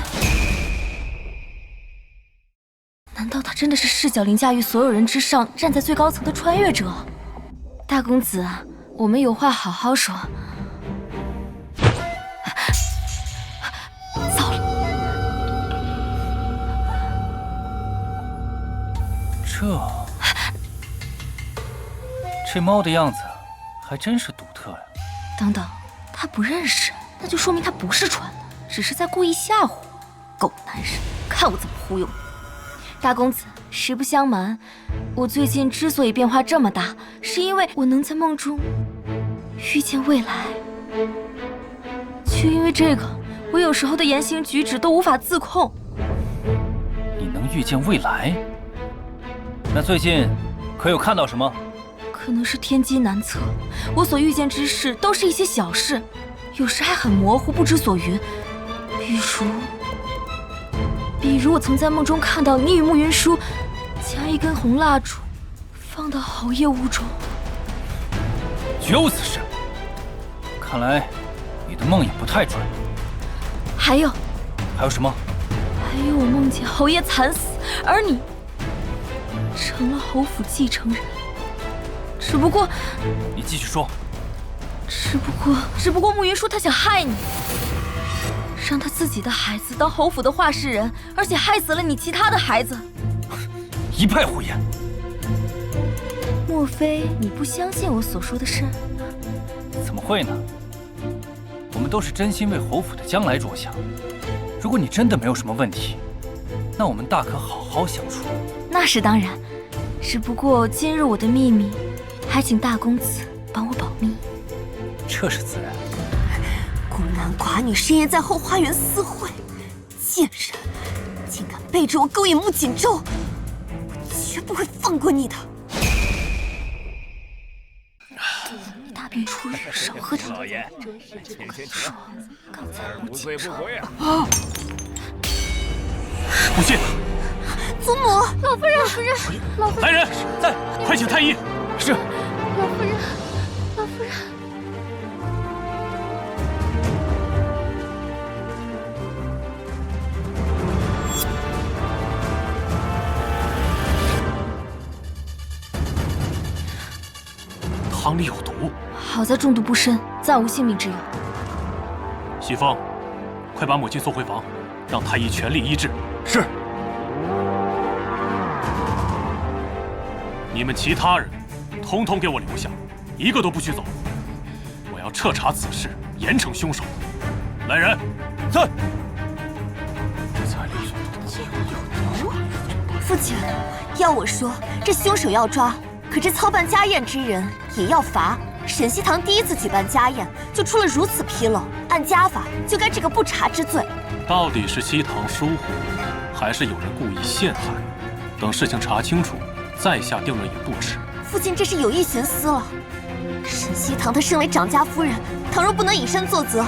难道他真的是视角凌驾于所有人之上，站在最高层的穿越者？大公子，我们有话好好说。糟了，这猫的样子还真是独特呀。等等，他不认识，那就说明他不是穿的，只是在故意吓唬我。狗男人，看我怎么忽悠你！大公子，实不相瞒，我最近之所以变化这么大，是因为我能在梦中遇见未来。就因为这个，我有时候的言行举止都无法自控。你能预见未来？那最近可有看到什么？可能是天机难测，我所遇见之事都是一些小事，有时还很模糊，不知所云。比如我曾在梦中看到你与慕云舒将一根红蜡烛放到侯爷屋中。绝无此事。看来你的梦也不太准。还有什么？还有我梦见侯爷惨死，而你成了侯府继承人。只不过，你继续说。只不过慕云舒他想害你，让他自己的孩子当侯府的话事人，而且害死了你其他的孩子。一派胡言！莫非你不相信我所说的事？怎么会呢？我们都是真心为侯府的将来着想。如果你真的没有什么问题，那我们大可好好相处。那是当然，只不过今日我的秘密，还请大公子帮我保密。这是自然。孤男寡女深夜在后花园私会，贱人，竟敢背着我勾引穆锦州，我绝不会放过你的。大病初愈，少喝点。老爷，我跟你说，刚才穆锦州不信！祖母，老夫人，老夫人，来人，在，快请太医。是。老夫人，老夫人。汤里有毒，好在中毒不深，暂无性命之忧。西风，快把母亲送回房，让太医全力医治。是。你们其他人，统统给我留下，一个都不许走。我要彻查此事，严惩凶手。来人，在。父亲，要我说，这凶手要抓。可这操办家宴之人也要罚。沈西堂第一次举办家宴就出了如此纰漏，按家法就该治个不查之罪。到底是西堂疏忽，还是有人故意陷害？等事情查清楚，再下定论也不迟。父亲这是有意徇私了。沈西堂她身为长家夫人，倘若不能以身作则，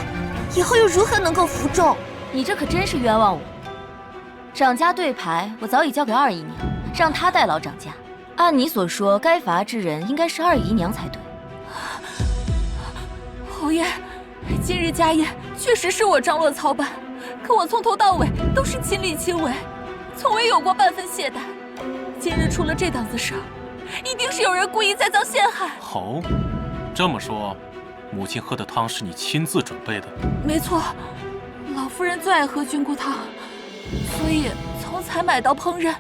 以后又如何能够服众？你这可真是冤枉我。长家对牌我早已交给二姨娘，让她代劳长家。按你所说，该罚之人应该是二姨娘才对。侯爷，今日家宴确实是我张罗操办，可我从头到尾都是亲力亲为，从未有过半分懈怠。今日出了这档子事儿，一定是有人故意栽赃陷害。哦，这么说，母亲喝的汤是你亲自准备的？没错，老夫人最爱喝菌菇汤，所以从采买到烹饪，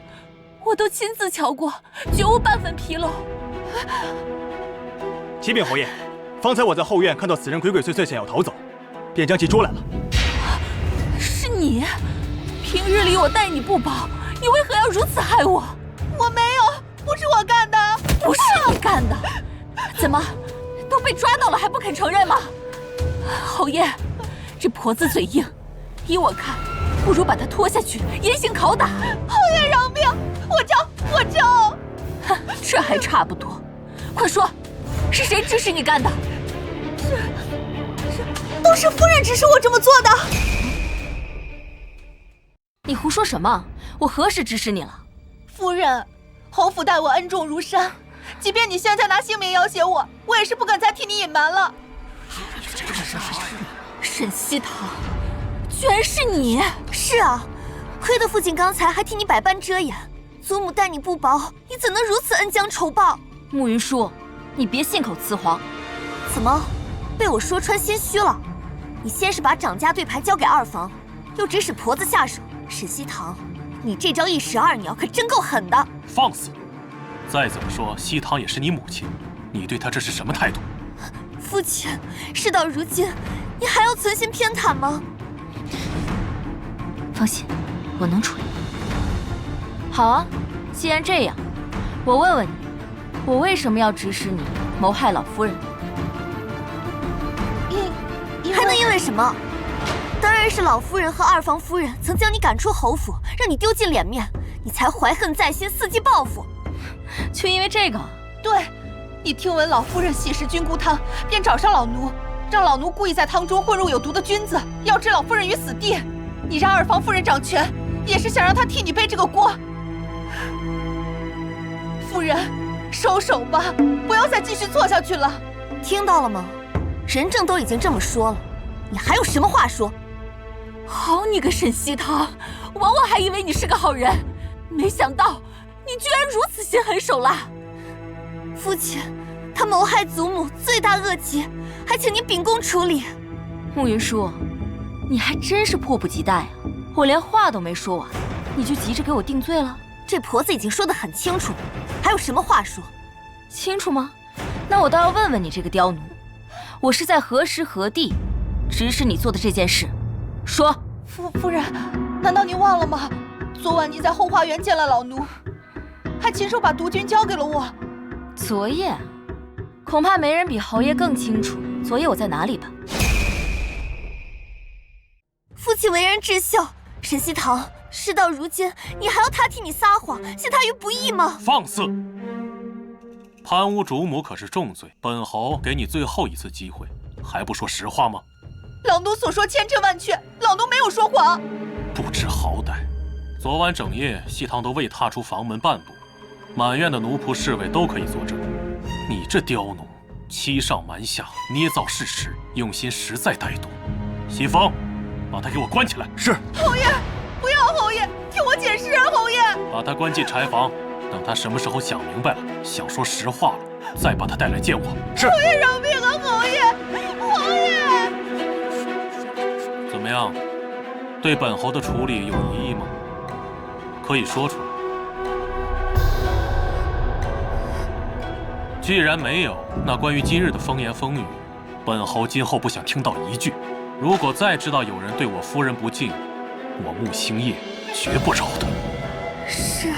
我都亲自瞧过，绝无半分纰漏。启禀侯爷，方才我在后院看到此人鬼鬼祟祟想要逃走，便将其捉来了。是你？平日里我待你不薄，你为何要如此害我？我没有，不是我干的。不是你干的？怎么，都被抓到了还不肯承认吗？侯爷，这婆子嘴硬，依我看，不如把她拖下去，严刑拷打。侯爷饶命！我招！哼，这还差不多。快说，是谁指使你干的？都是夫人指使我这么做的。你胡说什么？我何时指使你了？夫人，侯府待我恩重如山，即便你现在拿性命要挟我，我也是不敢再替你隐瞒了。沈西堂，居然是你！是啊，亏得父亲刚才还替你百般遮掩。祖母待你不薄，你怎能如此恩将仇报？慕云舒，你别信口雌黄。怎么，被我说穿心虚了？你先是把掌家对牌交给二房，又指使婆子下手。沈西堂，你这招一石二鸟可真够狠的。放肆！再怎么说，西堂也是你母亲，你对她这是什么态度？父亲，事到如今，你还要存心偏袒吗？放心，我能处理。好啊，既然这样，我问问你，我为什么要指使你谋害老夫人？还能因为什么？当然是老夫人和二房夫人曾将你赶出侯府，让你丢尽脸面，你才怀恨在心，伺机报复。就因为这个？对，你听闻老夫人喜食菌菇汤，便找上老奴，让老奴故意在汤中混入有毒的菌子，要置老夫人于死地。你让二房夫人掌权，也是想让她替你背这个锅。夫人，收手吧，不要再继续做下去了。听到了吗？人证都已经这么说了，你还有什么话说？好你个沈西堂，枉我还以为你是个好人，没想到你居然如此心狠手辣。父亲，他谋害祖母，罪大恶极，还请您秉公处理。慕云舒，你还真是迫不及待啊！我连话都没说完，你就急着给我定罪了？这婆子已经说得很清楚了，还有什么话说？清楚吗？那我倒要问问你这个刁奴，我是在何时何地指使你做的这件事？说。夫人，难道您忘了吗？昨晚您在后花园见了老奴，还亲手把毒菌交给了我。昨夜，恐怕没人比侯爷更清楚昨夜我在哪里吧。父亲为人至孝，沈西堂，事到如今，你还要他替你撒谎，陷他于不义吗？放肆！贪污主母可是重罪，本侯给你最后一次机会，还不说实话吗？老奴所说千真万确，老奴没有说谎。不知好歹，昨晚整夜西堂都未踏出房门半步，满院的奴仆侍卫都可以作证。你这刁奴，欺上瞒下，捏造事实，用心实在歹毒。西风，把他给我关起来。是。侯爷，不要，侯爷，听我解释啊，侯爷。把他关进柴房，等他什么时候想明白了，想说实话了，再把他带来见我。是。侯爷饶命啊，侯爷，侯爷。怎么样，对本侯的处理有疑义吗？可以说出来。既然没有，那关于今日的风言风语，本侯今后不想听到一句。如果再知道有人对我夫人不敬，我穆星夜绝不饶他。是。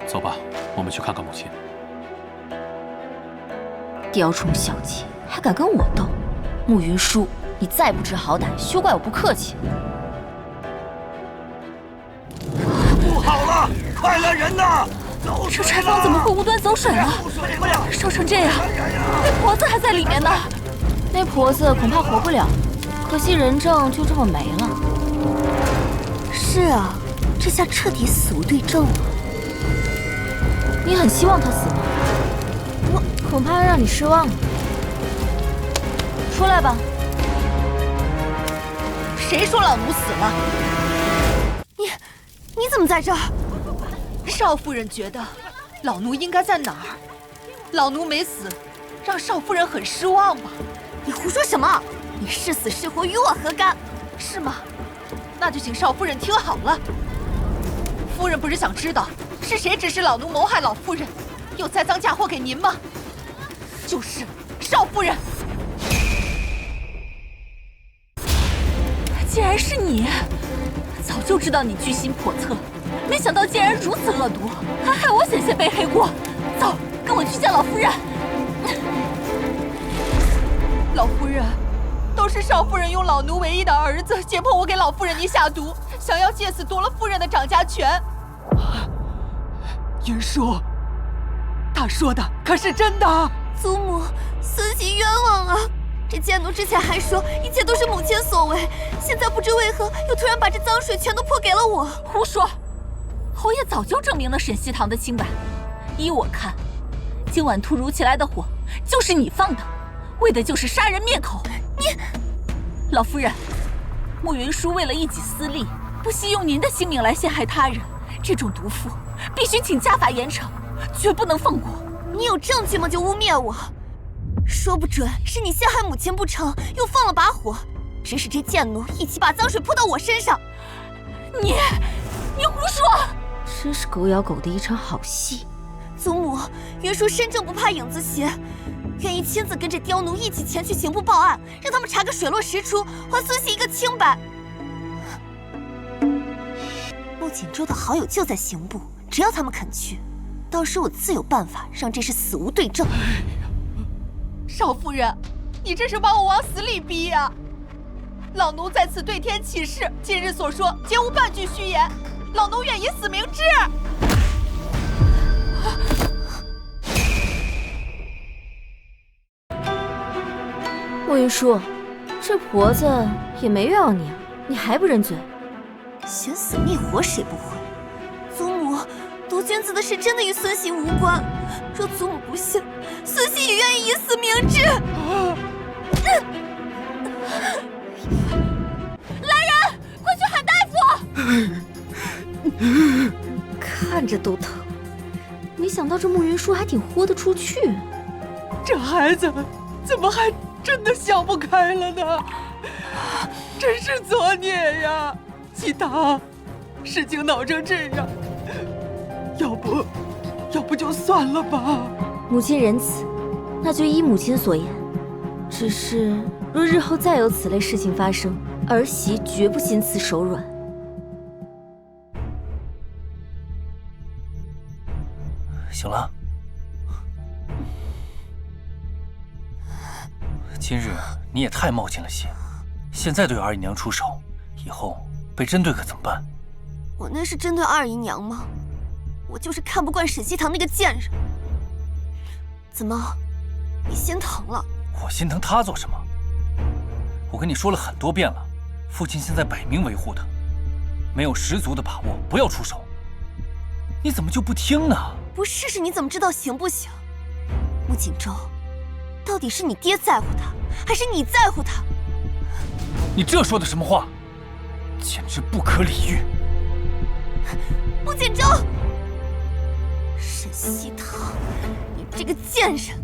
走吧，我们去看看母亲。雕虫小技，还敢跟我斗？慕云舒，你再不知好歹，休怪我不客气。不好了，快来人呐！这柴房怎么会无端走水了？烧成这样，那婆子还在里面呢。那婆子恐怕活不了，可惜人证就这么没了。是啊，这下彻底死无对证了。你很希望他死吗？我恐怕让你失望了。出来吧。谁说老奴死了？你怎么在这儿？少夫人觉得老奴应该在哪儿？老奴没死，让少夫人很失望吧？你胡说什么？你是死是活与我何干？是吗？那就请少夫人听好了。夫人不是想知道是谁指使老奴谋害老夫人，又栽赃嫁祸给您吗？就是少夫人。竟然是你！早就知道你居心叵测，没想到竟然如此恶毒，还害我险些背黑锅。走，跟我去见老夫人。老夫人，都是少夫人用老奴唯一的儿子胁迫我给老夫人您下毒，想要借此夺了夫人的掌家权。云舒，他说的可是真的？祖母，孙媳冤枉啊！这贱奴之前还说一切都是母亲所为，现在不知为何又突然把这脏水全都泼给了我。胡说！侯爷早就证明了沈西堂的清白。依我看，今晚突如其来的火就是你放的，为的就是杀人灭口。你，老夫人，慕云舒为了一己私利，不惜用您的性命来陷害他人，这种毒妇必须请家法严惩，绝不能放过。你有证据吗？就污蔑我？说不准是你陷害母亲不成，又放了把火，指使这贱奴一起把脏水泼到我身上。你胡说！真是狗咬狗的一场好戏。祖母，云舒身正不怕影子斜，愿意亲自跟着刁奴一起前去刑部报案，让他们查个水落石出，还孙媳一个清白。穆锦州的好友就在刑部，只要他们肯去，到时我自有办法让这事死无对证。少夫人，你这是把我往死里逼呀！老奴在此对天起誓，今日所说皆无半句虚言，老奴愿以死明志。莫云舒，这婆子也没冤枉你啊，你还不认罪？悬死灭活谁不会？祖母，毒君子的事真的与孙媳无关。若祖母不信，孙媳也愿意以死明志。来人，快去喊大夫！看着都疼，没想到这慕云舒还挺豁得出去。这孩子怎么还真的想不开了呢？真是作孽呀！姬堂，事情闹成这样，要不就算了吧。母亲仁慈，那就依母亲所言。只是若日后再有此类事情发生，儿媳绝不心慈手软。行了，今日你也太冒进了些，现在对二姨娘出手，以后被针对可怎么办？我那是针对二姨娘吗？我就是看不惯沈西堂那个贱人。怎么，你心疼了？我心疼他做什么？我跟你说了很多遍了，父亲现在摆明维护他，没有十足的把握，不要出手。你怎么就不听呢？不试试你怎么知道行不行？穆锦州，到底是你爹在乎他，还是你在乎他？你这说的什么话？简直不可理喻！穆锦州，沈西堂，你这个贱人，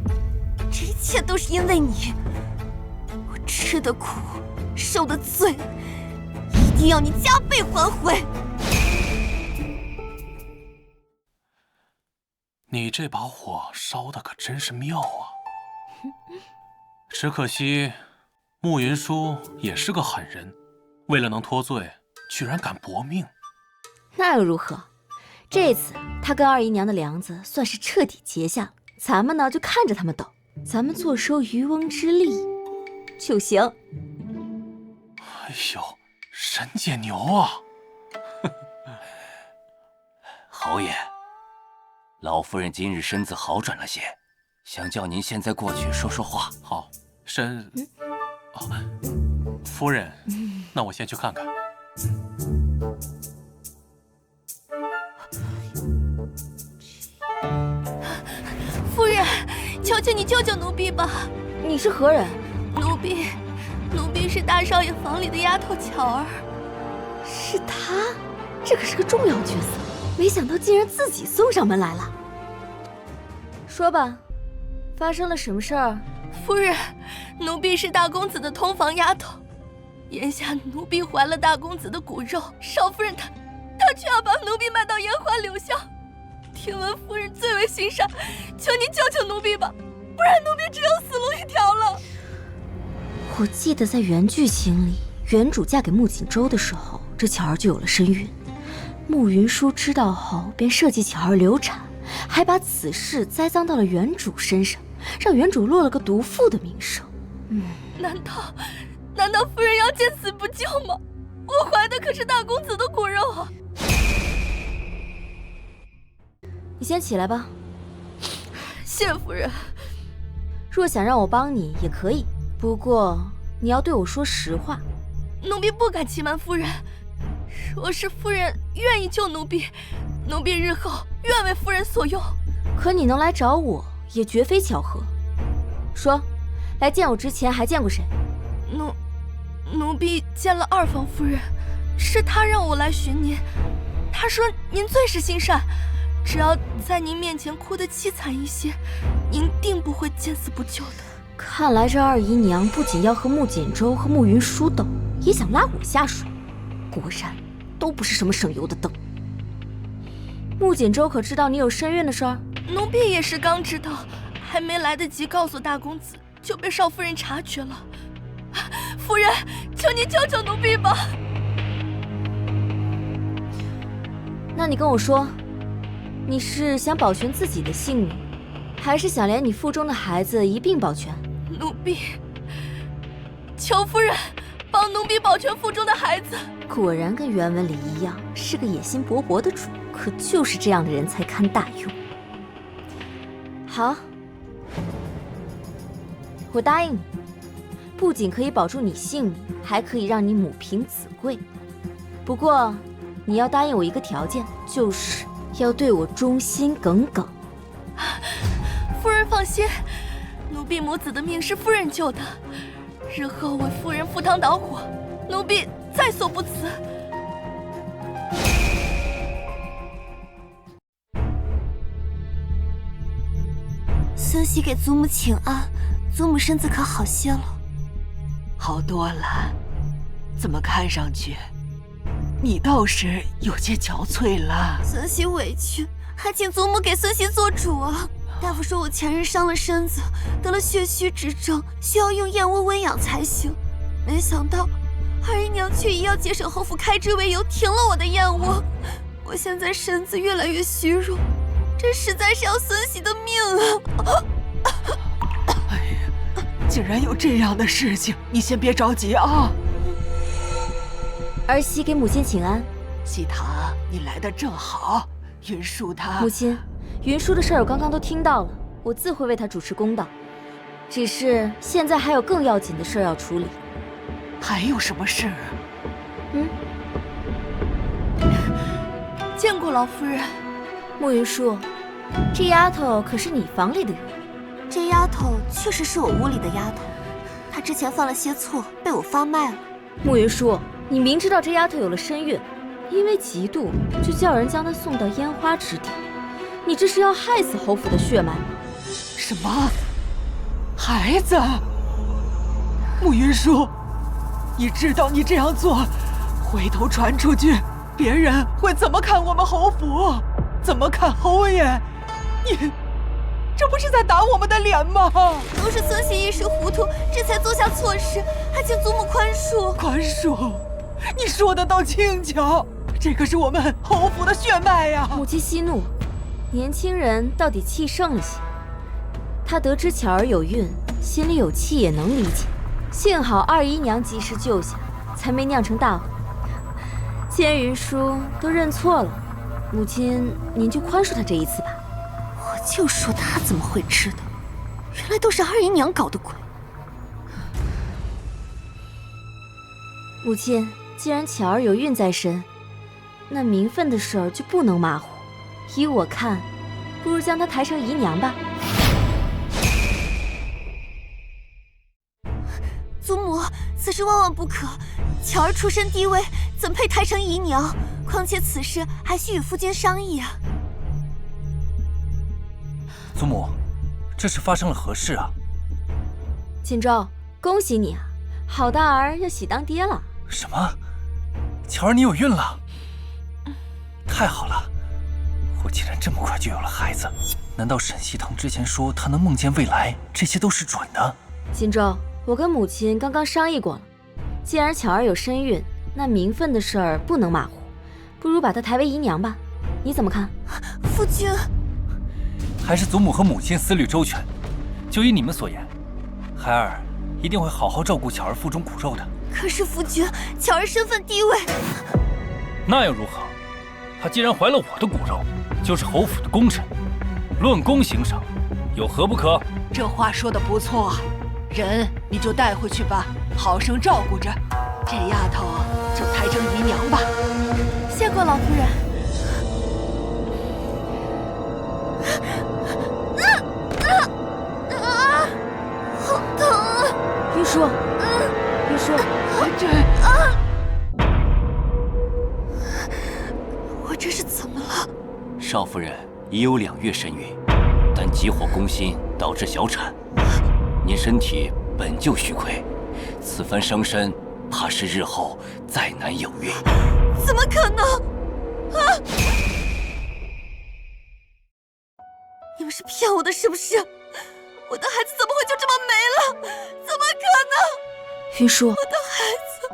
这一切都是因为你。我吃的苦，受的罪，一定要你加倍还回。你这把火烧的可真是妙啊！只可惜，慕云舒也是个狠人，为了能脱罪，居然敢搏命。那又如何？这次他跟二姨娘的梁子算是彻底结下了，咱们呢就看着他们斗，咱们坐收渔翁之利就行。哎呦，沈姐牛啊！侯爷，老夫人今日身子好转了些，想叫您现在过去说说话。好，夫人，那我先去看看。夫人，求求你救救奴婢吧！你是何人？奴婢是大少爷房里的丫头巧儿。是她？这可是个重要角色，没想到竟然自己送上门来了。说吧，发生了什么事儿？夫人，奴婢是大公子的通房丫头，眼下奴婢怀了大公子的骨肉，少夫人她却要把奴婢卖到烟花柳巷。听闻夫人最为心善，求您救救奴婢吧，不然奴婢只有死路一条了。我记得在原剧情里，原主嫁给穆锦州的时候，这巧儿就有了身孕。慕云舒知道后，便设计巧儿流产，还把此事栽赃到了原主身上，让原主落了个毒妇的名声。难道夫人要见死不救吗？我怀的可是大公子的骨肉啊！你先起来吧。谢夫人。若想让我帮你也可以，不过你要对我说实话。奴婢不敢欺瞒夫人，若是夫人愿意救奴婢，奴婢日后愿为夫人所用。可你能来找我，也绝非巧合。说，来见我之前还见过谁？奴婢见了二房夫人，是她让我来寻您。她说您最是心善，只要在您面前哭得凄惨一些，您定不会见死不救的。看来这二姨娘不仅要和穆锦州和慕云舒斗，也想拉我下水。果然，都不是什么省油的灯。穆锦州可知道你有身孕的事儿？奴婢也是刚知道，还没来得及告诉大公子，就被少夫人察觉了。夫人，求您救救奴婢吧！那你跟我说，你是想保全自己的性命，还是想连你腹中的孩子一并保全？奴婢求夫人帮奴婢保全腹中的孩子。果然跟原文里一样，是个野心勃勃的主。可就是这样的人才堪大用。好，我答应你。不仅可以保住你性命，还可以让你母凭子贵。不过，你要答应我一个条件，就是要对我忠心耿耿。夫人放心，奴婢母子的命是夫人救的，日后为夫人赴汤蹈火，奴婢在所不辞。孙熙给祖母请安，祖母身子可好些了？好多了，怎么看上去你倒是有些憔悴了？孙熙委屈，还请祖母给孙熙做主啊！大夫说我前日伤了身子，得了血虚之症，需要用燕窝温养才行。没想到二姨娘却以要节省侯府开支为由，停了我的燕窝。我现在身子越来越虚弱，这实在是要孙熙的命啊！哎呀，竟然有这样的事情！你先别着急啊。儿媳给母亲请安。喜堂，你来得正好。云舒她……母亲，云舒的事儿我刚刚都听到了，我自会为她主持公道。只是现在还有更要紧的事儿要处理。还有什么事啊？见过老夫人。慕云舒，这丫头可是你房里的人。这丫头确实是我屋里的丫头，她之前犯了些错，被我发卖了。慕云舒，你明知道这丫头有了身孕，因为嫉妒就叫人将她送到烟花之地，你这是要害死侯府的血脉吗？什么？孩子？慕云舒，你知道你这样做，回头传出去，别人会怎么看我们侯府？怎么看侯爷？你这不是在打我们的脸吗？都是孙熙一时糊涂，这才做下错事，还请祖母宽恕。宽恕？你说的倒轻巧，这可是我们侯府的血脉呀！母亲息怒，年轻人到底气盛了些。他得知巧儿有孕，心里有气也能理解。幸好二姨娘及时救下，才没酿成大祸。既然云舒都认错了，母亲您就宽恕他这一次吧。我就说他怎么会知道，原来都是二姨娘搞的鬼。母亲，既然巧儿有孕在身，那名分的事儿就不能马虎。依我看，不如将她抬成姨娘吧。祖母，此事万万不可。巧儿出身低微，怎配抬成姨娘？况且此事还需与夫君商议啊。祖母，这是发生了何事啊？锦州，恭喜你啊，好大儿要喜当爹了。什么？巧儿，你有孕了？太好了，我竟然这么快就有了孩子。难道沈西堂之前说他能梦见未来，这些都是准的？锦州，我跟母亲刚刚商议过了，既然巧儿有身孕，那名分的事儿不能马虎，不如把她抬为姨娘吧。你怎么看？夫君，还是祖母和母亲思虑周全。就依你们所言，孩儿一定会好好照顾巧儿腹中骨肉的。可是夫君，巧儿身份低微，那又如何？她既然怀了我的骨肉，就是侯府的功臣，论功行赏，有何不可？这话说得不错，人你就带回去吧，好生照顾着。这丫头就抬成姨娘吧。谢过老夫人。好疼啊！云舒，云舒，我这是怎么了？少夫人已有2月身孕，但急火攻心，导致小产。您身体本就虚亏，此番伤身，怕是日后再难有孕。怎么可能？啊！你们是骗我的，是不是？我的孩子怎么会就这么没了？怎么可能？云舒，我的孩子，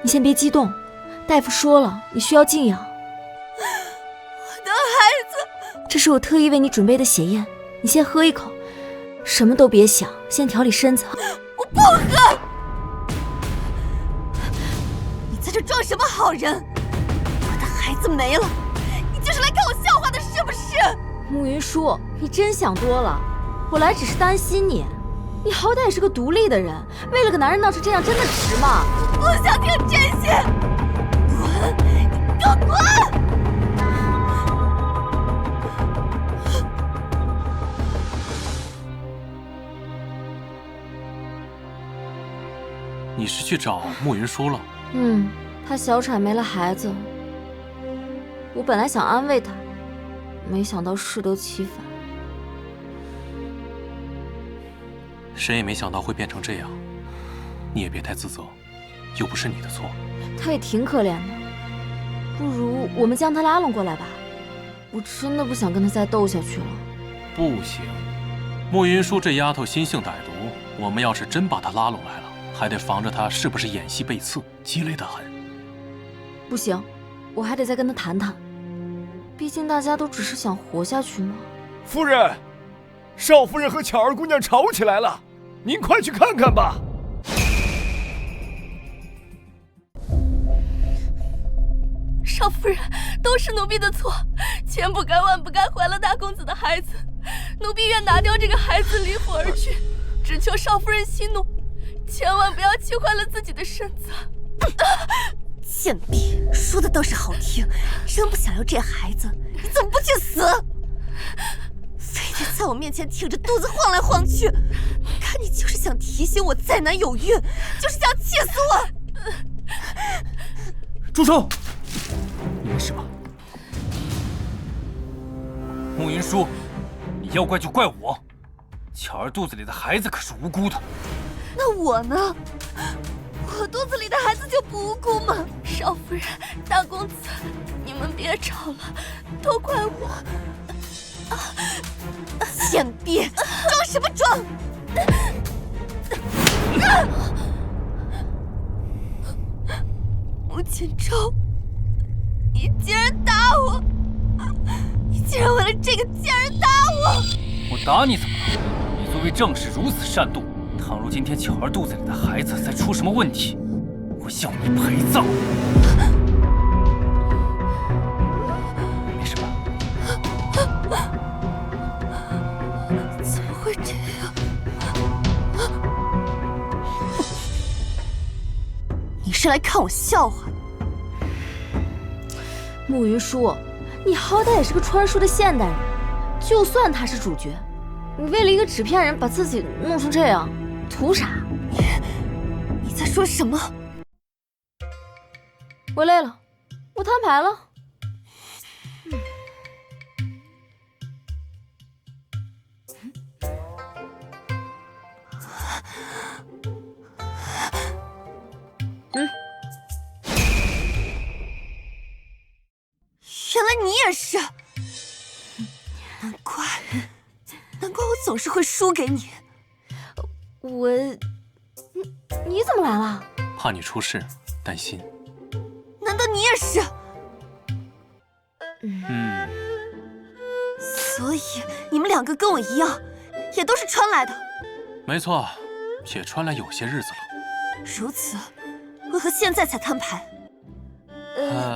你先别激动，大夫说了，你需要静养。我的孩子，这是我特意为你准备的血燕，你先喝一口，什么都别想，先调理身子。我不喝！你在这装什么好人？我的孩子没了，你就是来看我笑话的，是不是？慕云舒，你真想多了，我来只是担心你你好歹也是个独立的人，为了个男人闹成这样，真的值吗？不想听这些，滚！你给我滚！你是去找慕云舒了？她小产没了孩子，我本来想安慰她，没想到适得其反。谁也没想到会变成这样，你也别太自责，又不是你的错。她也挺可怜的，不如我们将她拉拢过来吧。我真的不想跟她再斗下去了。不行，慕云舒这丫头心性歹毒，我们要是真把她拉拢来了，还得防着她是不是演戏背刺，鸡肋得很。不行，我还得再跟她谈谈，毕竟大家都只是想活下去嘛。夫人，少夫人和巧儿姑娘吵起来了，您快去看看吧。少夫人，都是奴婢的错，千不该万不该怀了大公子的孩子，奴婢愿拿掉这个孩子离府而去，只求少夫人息怒，千万不要气坏了自己的身子。贱婢，说的倒是好听，真不想要这孩子，你怎么不去死？非得在我面前挺着肚子晃来晃去，看你就是想提醒我再难有孕，就是想气死我！住手！你没事吧？慕云舒，你要怪就怪我，巧儿肚子里的孩子可是无辜的。那我呢？我肚子里的孩子就不无辜吗？少夫人，大公子，你们别吵了，都怪我。贱婢，装什么装？穆锦州，你竟然打我！你竟然为了这个贱人打我！我打你怎么了？你作为正室如此善妒，倘若今天巧儿肚子里的孩子再出什么问题，我要你陪葬。没事吧？怎么会这样？你是来看我笑话的？慕云舒，你好歹也是个穿书的现代人，就算他是主角，你为了一个纸片人把自己弄成这样，图啥？你在说什么？我累了，我摊牌了。原来你也是，难怪我总是会输给你。你怎么来了？怕你出事，担心。难道你也是？所以你们两个跟我一样，也都是穿来的。没错，也穿来有些日子了。如此，为何现在才摊牌？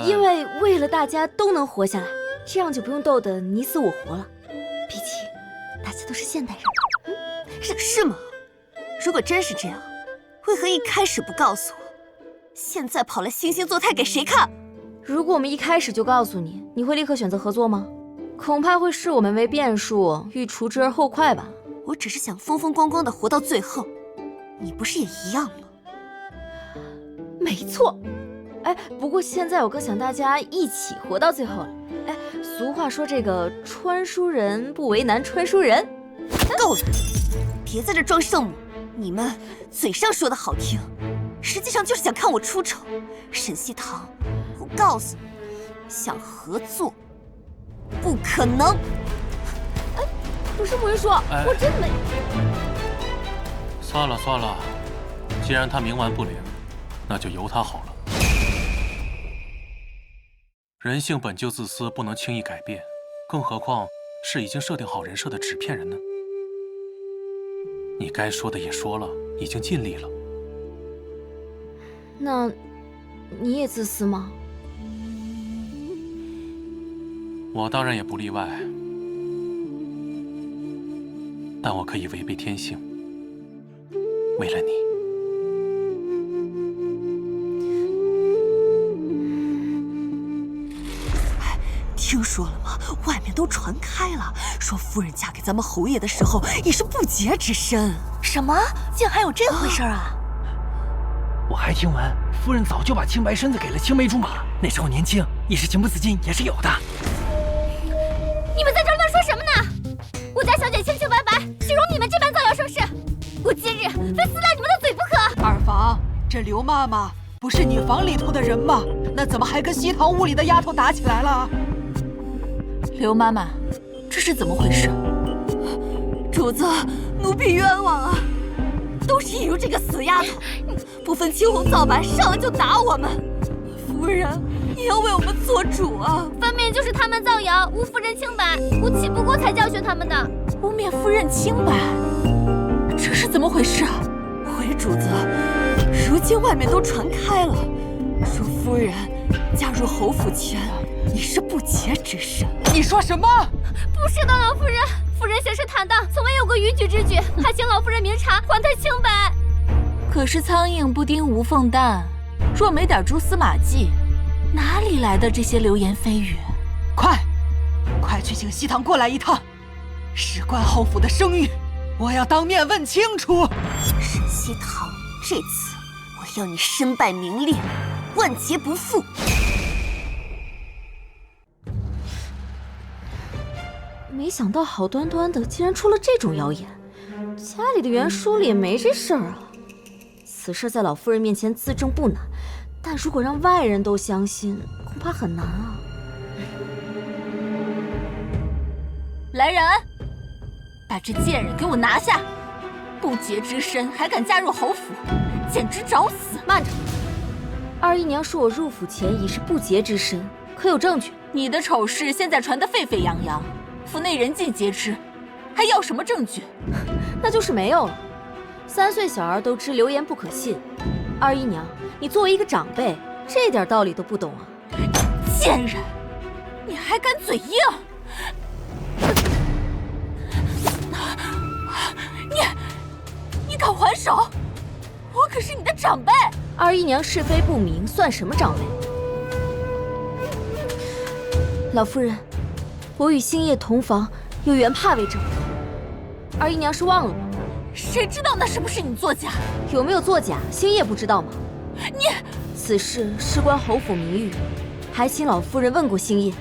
因为为了大家都能活下来，这样就不用斗得你死我活了。毕竟大家都是现代人。是吗？如果真是这样，为何一开始不告诉我？现在跑来惺惺作态给谁看？如果我们一开始就告诉你，你会立刻选择合作吗？恐怕会视我们为变数，欲除之而后快吧。我只是想风风光光的活到最后，你不是也一样吗？没错。不过现在我更想大家一起活到最后了。俗话说这个穿书人不为难穿书人。够了，别在这装圣母。你们嘴上说的好听，实际上就是想看我出丑。沈西堂，我告诉你，想合作不可能。不是慕云舒，我真没。算了算了，既然他冥顽不灵，那就由他好了。人性本就自私，不能轻易改变，更何况是已经设定好人设的纸片人呢？你该说的也说了，已经尽力了。那你也自私吗？我当然也不例外，但我可以违背天性。为了你。听说了吗？外面都传开了，说夫人嫁给咱们侯爷的时候也是不洁之身。什么？竟还有这回事啊！我还听闻夫人早就把清白身子给了青梅竹马，那时候年轻，一时情不自禁也是有的。你们在这儿乱说什么呢？我家小姐清清白白，岂容你们这般造谣生事？我今日非撕烂你们的嘴不可！二房，这刘妈妈不是你房里头的人吗？那怎么还跟西堂屋里的丫头打起来了？刘妈妈，这是怎么回事？主子，奴婢冤枉啊！都是一如这个死丫头，不分青红皂白，上来就打我们。夫人，你要为我们做主啊！分明就是他们造谣，诬夫人清白，我气不过才教训他们的。污蔑夫人清白，这是怎么回事啊？回主子，如今外面都传开了，说夫人嫁入侯府前已是不洁之身。你说什么？不是的，老夫人，夫人行事坦荡，从未有过逾矩之举，还请老夫人明察，还她清白。可是苍蝇不叮无缝蛋，若没点蛛丝马迹，哪里来的这些流言蜚语？快去请西堂过来一趟，事关侯府的声誉，我要当面问清楚。沈西堂，这次我要你身败名裂，万劫不复。没想到好端端的竟然出了这种谣言，家里的原书里也没这事儿啊。此事在老夫人面前自证不难，但如果让外人都相信，恐怕很难啊。来人，把这贱人给我拿下！不洁之身还敢嫁入侯府，简直找死！慢着，二姨娘说我入府前已是不洁之身，可有证据？你的丑事现在传得沸沸扬扬，府内人尽皆知，还要什么证据？那就是没有了。3岁小儿都知流言不可信，二姨娘，你作为一个长辈，这点道理都不懂啊！贱人，你还敢嘴硬！你敢还手？我可是你的长辈！二姨娘是非不明，算什么长辈？老夫人，我与星夜同房，有原帕为证。二姨娘是忘了吗？谁知道那是不是你作假？有没有作假，星夜不知道吗？你此事事关侯府名誉，还请老夫人问过星夜。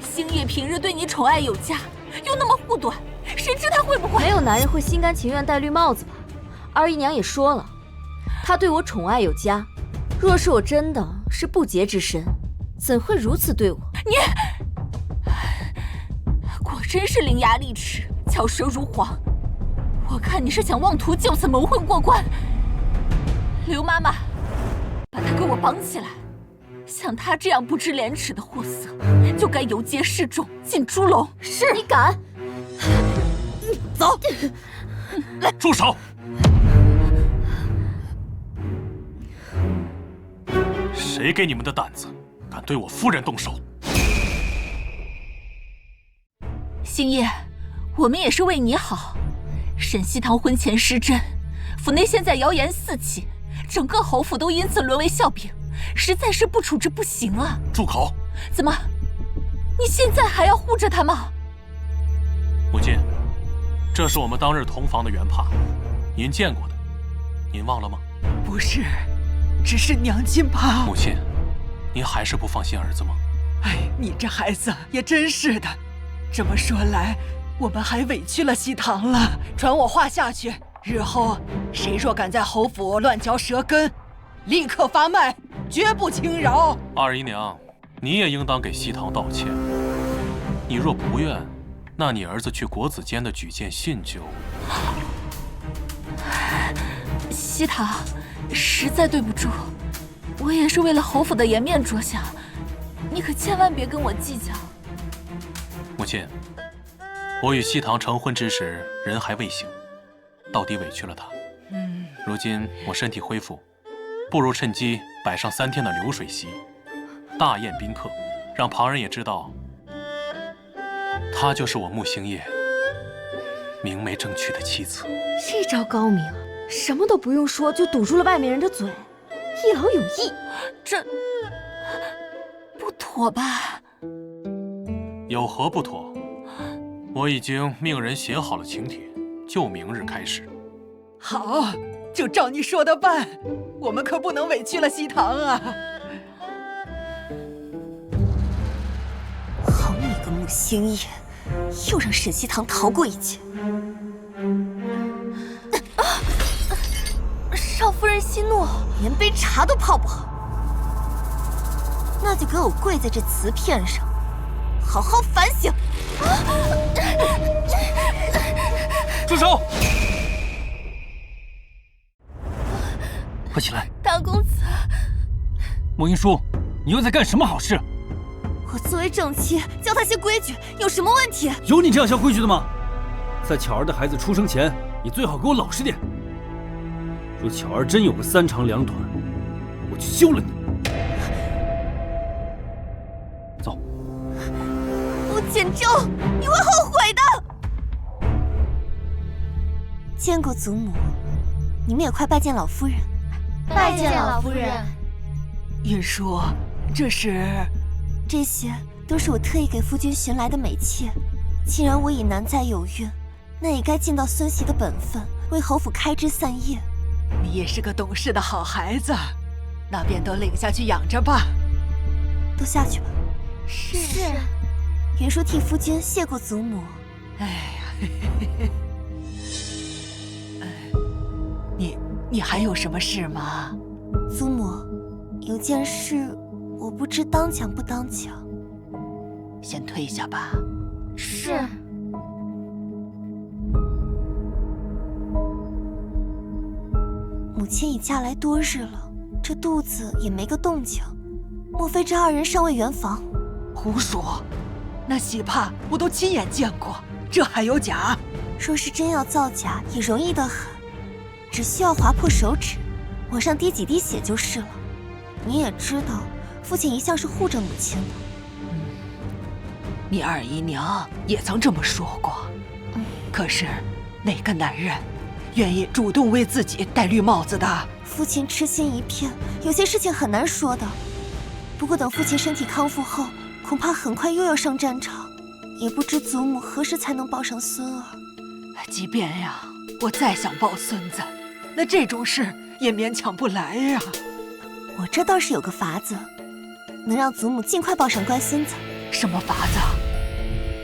星夜平日对你宠爱有加，又那么护短，谁知他会不会？没有男人会心甘情愿戴绿帽子吧？二姨娘也说了，她对我宠爱有加。若是我真的是不洁之身，怎会如此对我？你果真是伶牙俐齿，巧舌如簧。我看你是想妄图就此蒙混过关。刘妈妈，把她给我绑起来。像她这样不知廉耻的货色，就该游街示众，进猪笼。是你敢？走！来，住手！谁给你们的胆子，敢对我夫人动手？星夜，我们也是为你好。沈西堂婚前失贞，府内现在谣言四起，整个侯府都因此沦为笑柄，实在是不处置不行啊！住口！怎么，你现在还要护着他吗？母亲，这是我们当日同房的原帕，您见过的，您忘了吗？不是，只是娘亲怕。母亲，您还是不放心儿子吗？哎，你这孩子也真是的。这么说来，我们还委屈了西堂了。传我话下去，日后谁若敢在侯府乱嚼舌根，立刻发卖，绝不轻饶。二姨娘，你也应当给西堂道歉。你若不愿，那你儿子去国子监的举荐信就……西堂，实在对不住，我也是为了侯府的颜面着想，你可千万别跟我计较。母亲，我与西堂成婚之时，人还未醒，到底委屈了他。如今我身体恢复，不如趁机摆上3天的流水席，大宴宾客，让旁人也知道，她就是我穆星夜明媒正娶的妻子。这招高明，什么都不用说就堵住了外面人的嘴，一劳永逸。这不妥吧？有何不妥？我已经命人写好了请帖，就明日开始。好，就照你说的办。我们可不能委屈了西堂啊！好你个穆星夜，又让沈西堂逃过一劫。少夫人息怒，连杯茶都泡不好，那就给我跪在这瓷片上，好好反省。住手！快起来！大公子，莫云舒，你又在干什么好事？我作为正妻，教他些规矩，有什么问题？有你这样教规矩的吗？在巧儿的孩子出生前，你最好给我老实点。若巧儿真有个3长2短，我就休了你。走。傅锦州，你会后悔的。见过祖母，你们也快拜见老夫人。拜见老夫人。云舒，这些都是我特意给夫君寻来的美妾。既然我已难再有孕，那也该尽到孙媳的本分，为侯府开枝散叶。你也是个懂事的好孩子，那便都领下去养着吧。都下去吧。是。云舒替夫君谢过祖母。哎呀，你还有什么事吗？祖母，有件事我不知当讲不当讲。先退下吧。是。母亲已嫁来多日了，这肚子也没个动静，莫非这2人尚未圆房？胡说！那喜帕我都亲眼见过，这还有假？若是真要造假，也容易得很，只需要划破手指，往上滴几滴血就是了。你也知道，父亲一向是护着母亲的。你二姨娘也曾这么说过。可是，哪个男人愿意主动为自己戴绿帽子的？父亲痴心一片，有些事情很难说的。不过等父亲身体康复后，恐怕很快又要上战场，也不知祖母何时才能抱上孙儿。即便呀，我再想抱孙子，那这种事也勉强不来呀。我这倒是有个法子，能让祖母尽快抱上乖孙子。什么法子？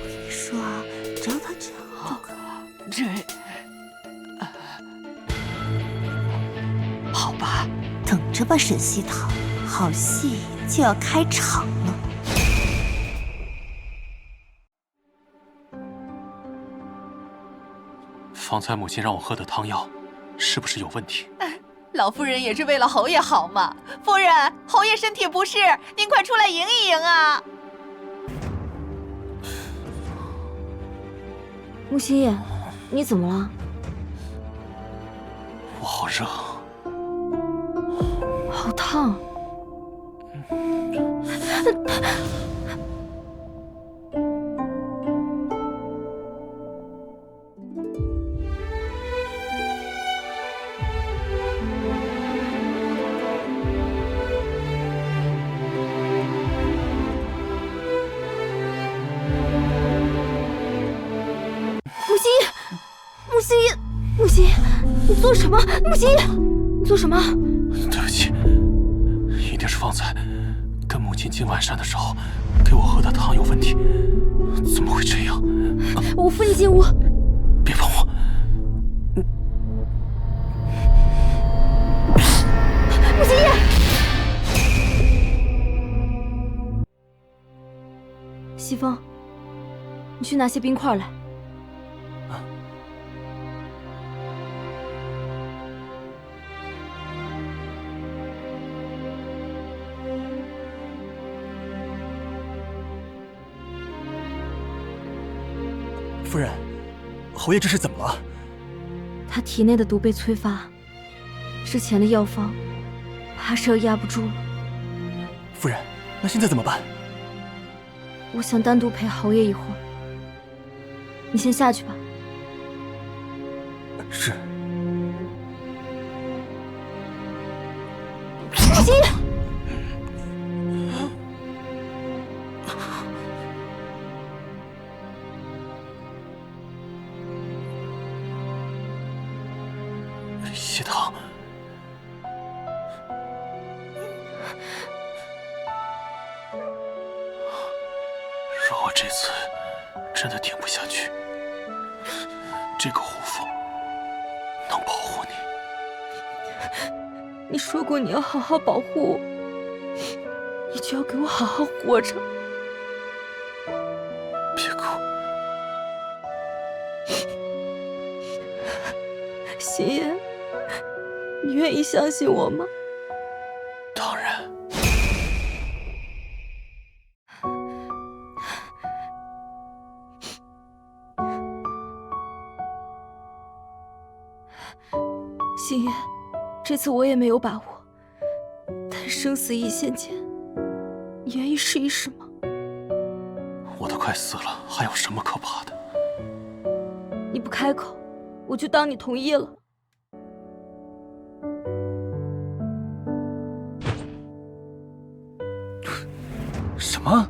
我跟你说啊，只要他这样就可以。好吧，等着吧，沈西堂，好戏就要开场了。方才母亲让我喝的汤药，是不是有问题？老夫人也是为了侯爷好嘛。夫人，侯爷身体不适，您快出来迎一迎啊！穆心夜，你怎么了？我好热，好烫。穆心夜，你做什么？穆心夜，你做什么？对不起，一定是方才跟母亲进晚膳的时候给我喝的汤有问题。怎么会这样？我扶你进屋。别碰我！穆心夜，西风，你去拿些冰块来。夫人，侯爷这是怎么了？他体内的毒被催发，之前的药方怕是要压不住了。夫人，那现在怎么办？我想单独陪侯爷一会儿，你先下去吧。是。心月，西堂，若我这次真的挺不下去，这个护符能保护你。你说过你要好好保护我，你就要给我好好活着。别哭，心妍，你愿意相信我吗？当然。心妍，这次我也没有把握，但生死一线间，你愿意试一试吗？我都快死了，还有什么可怕的？你不开口，我就当你同意了。什么？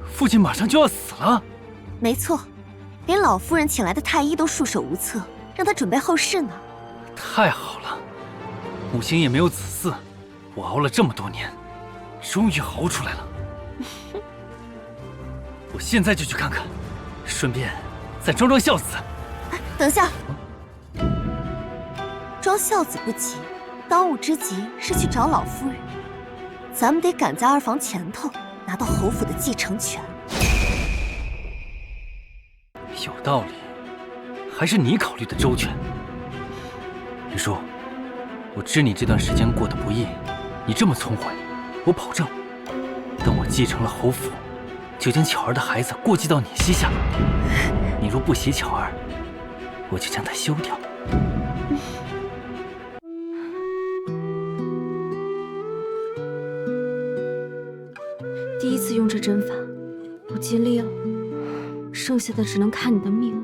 父亲马上就要死了？没错，连老夫人请来的太医都束手无策，让他准备后事呢。太好了，母亲也没有子嗣，我熬了这么多年，终于熬出来了。我现在就去看看，顺便再装装孝子。等下，装孝子不急，当务之急是去找老夫人。咱们得赶在2房前头拿到侯府的继承权。有道理，还是你考虑的周全。云舒，我知你这段时间过得不易，你这么聪慧，我保证，等我继承了侯府，就将巧儿的孩子过继到你膝下。你若不喜巧儿，我就将她休掉。第一次用这针法，我尽力了，剩下的只能看你的命。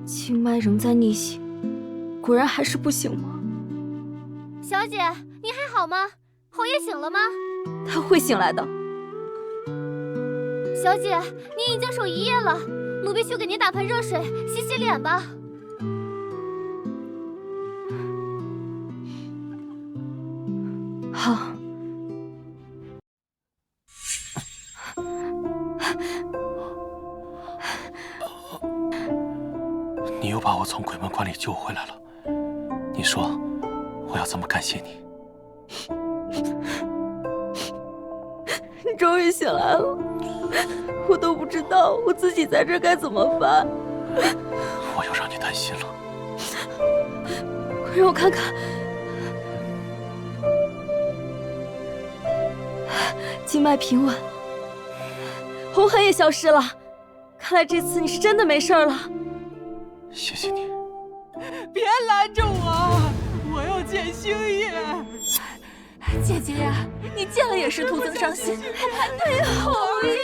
经脉仍在逆行，果然还是不行吗？小姐，您还好吗？侯爷醒了吗？他会醒来的。小姐，您已经守1夜了，奴婢去给您打盆热水，洗洗脸吧。好。你又把我从鬼门关里救回来了，你说我要怎么感谢你？你终于醒来了，我都不知道我自己在这该怎么办。我又让你担心了。快让我看看，经脉平稳，红痕也消失了。看来这次你是真的没事了。谢谢你。别拦着我，我要见星夜。姐姐呀，你见了也是徒增伤心。哎呀，侯爷，